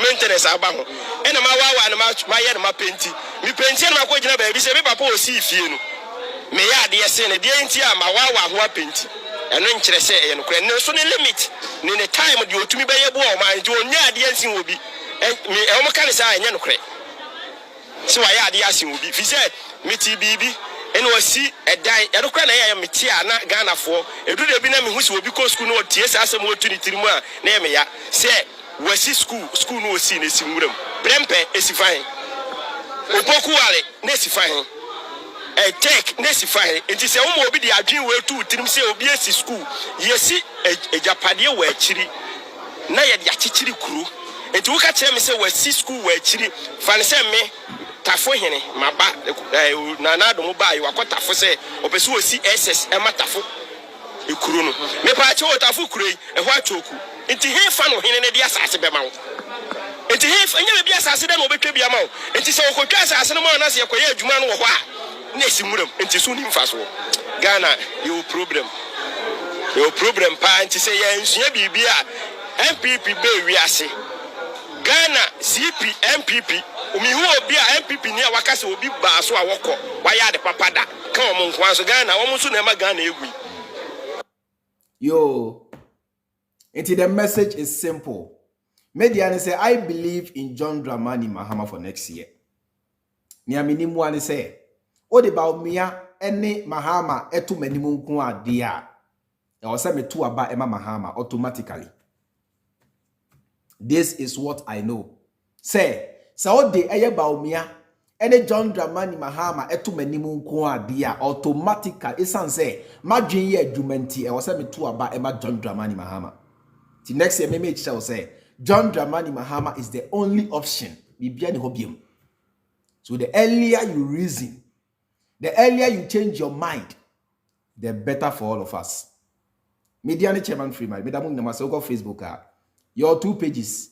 maintenance aba ho ene ma wa na ma ye na ma penti mi penti na ma ko gina ba bi say me papa o si fie no me ya ade ese ne de enti a ma wa ho apenti eno nkire se ye no kure ne so ne limit ne time de otumi be ye bo o ma nti onya ade ansin obi me e mo kan say anya no kure si wa ya ade asin obi fi say me ti bibi eno wasi edan e do kura na ya meti a na Ghana fo edu de bi na me husi obi ko school no tie se asem otu ni tirimu a na ya me ya se wasi school no wasi na simuram brempe esifan opoku wale na esifan take na esifan enti se wo obi de adwen we tu tirim se obi esi school yesi ejapade we akiri na ye de akikiri kuru enti wo ka kire me se wasi school we akiri fa ne se me tafo hene maba na na do mo ba yi wakotafo se opesu osi SS e matafo ekuru no me pa che otafo kuru yi e ho achoku nti he fa no hene ne dia asase be ma wo nti he fa nya be bia asase de no obetwa bia ma wo nti se okotwa asase no ma na se ekoye adwuma no wo ho a na simuram nti so ni mfa so Ghana your problem pa nti se ya nsua bibia MPP be wiase Ghana CP MPP umi hu obi a MPP ni a wakase obi ba so a wokọ waya de papada ka o nkwan so Ghana wo so na ma Ghana egui yo the message is simple. Media say I believe in John Dramani Mahama for next year. Ni aminimu ani say o de Bawumia ene Mahama etu manimu nko ade a e o say metu aba ema Mahama automatically. This is what I know. Say o de eye Bawumia ene John Dramani Mahama etu manimu nko ade a automatically isan say madwen ye adwumenti e o say metu aba ema John Dramani Mahama. The next year me shall say John Dramani Mahama is the only option. So the earlier you reason, the earlier you change your mind, the better for all of us. Mediani Chairman Freemind, Medamu Namasoko Facebook, your 2 pages.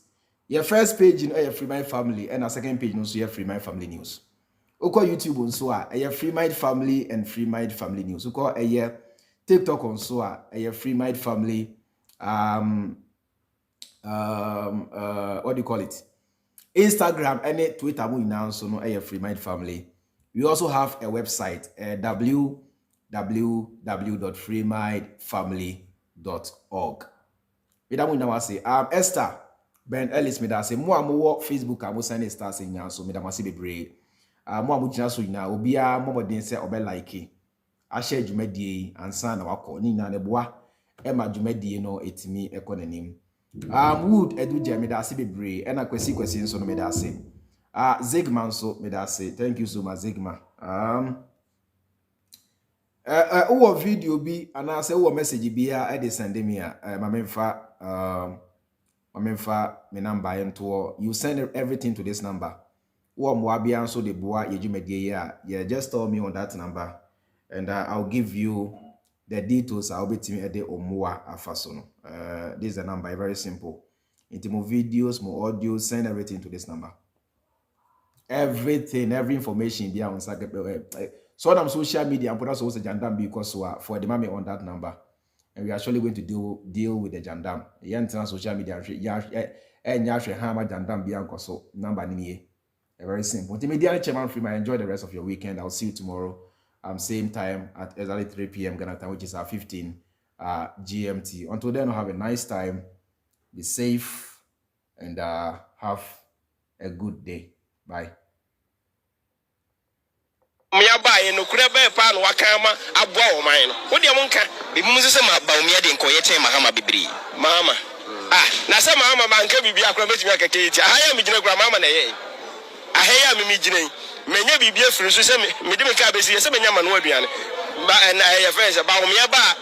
Your first page in your Freemind family, and a second page also your Freemind family news. Oko YouTube on soa, your Freemind family and Freemind family news. Oko a TikTok on soa, your Freemind family. What do you call it? Instagram and Twitter we now so no a Freemind family. We also have a website www.freemindfamily.org. We don't know what say. Esther Ben Ellis me that say mo amowo Facebook amo send stars in yan so me that must be brave. Mo amu jina so ina obia mo den say obe like a share dwumadie ansa na wakọ ni na neboa e ma dwumadie no etimi ekonanim. Wood edu je me da se bebre e na kwesi nso no me da se. Zigman so me da se. Thank you so much Zigman. Uwo video bi ana se uwo message bi a e de send me a mamemfa me number ento you send everything to this number. Uwo mo abia so de boa ye dwumadie ya just tell me on that number and I'll give you the details. I'll be teaming the Omoa Afasono. This is the number, very simple. Into more videos, more audio, send everything to this number. Everything, every information there on so on social media and put us also Jandam because for the mommy on that number. And we are actually going to deal with the Jandam. Yantan social media and Yasha Hammer Jandam Bianco so number ni very simple. Media Chairman Freemind, enjoy the rest of your weekend. I'll see you tomorrow. Same time at exactly 3 p.m. Ghana time, which is 15 GMT. Until then, have a nice time, be safe, and have a good day. Bye. no kura be pa no wakama aboa wo man no wo de mo nka be mu se ma Bawumia de nko yete Mahama bibiri Mahama na se Mahama ma nka bibia akura betimi akeke ti ahaya mi gina kura Mahama na ye ahaya mi gina menye bibia firi so se me de me ka be si se menya ma no aduane ba na ye fe se Bawumia ba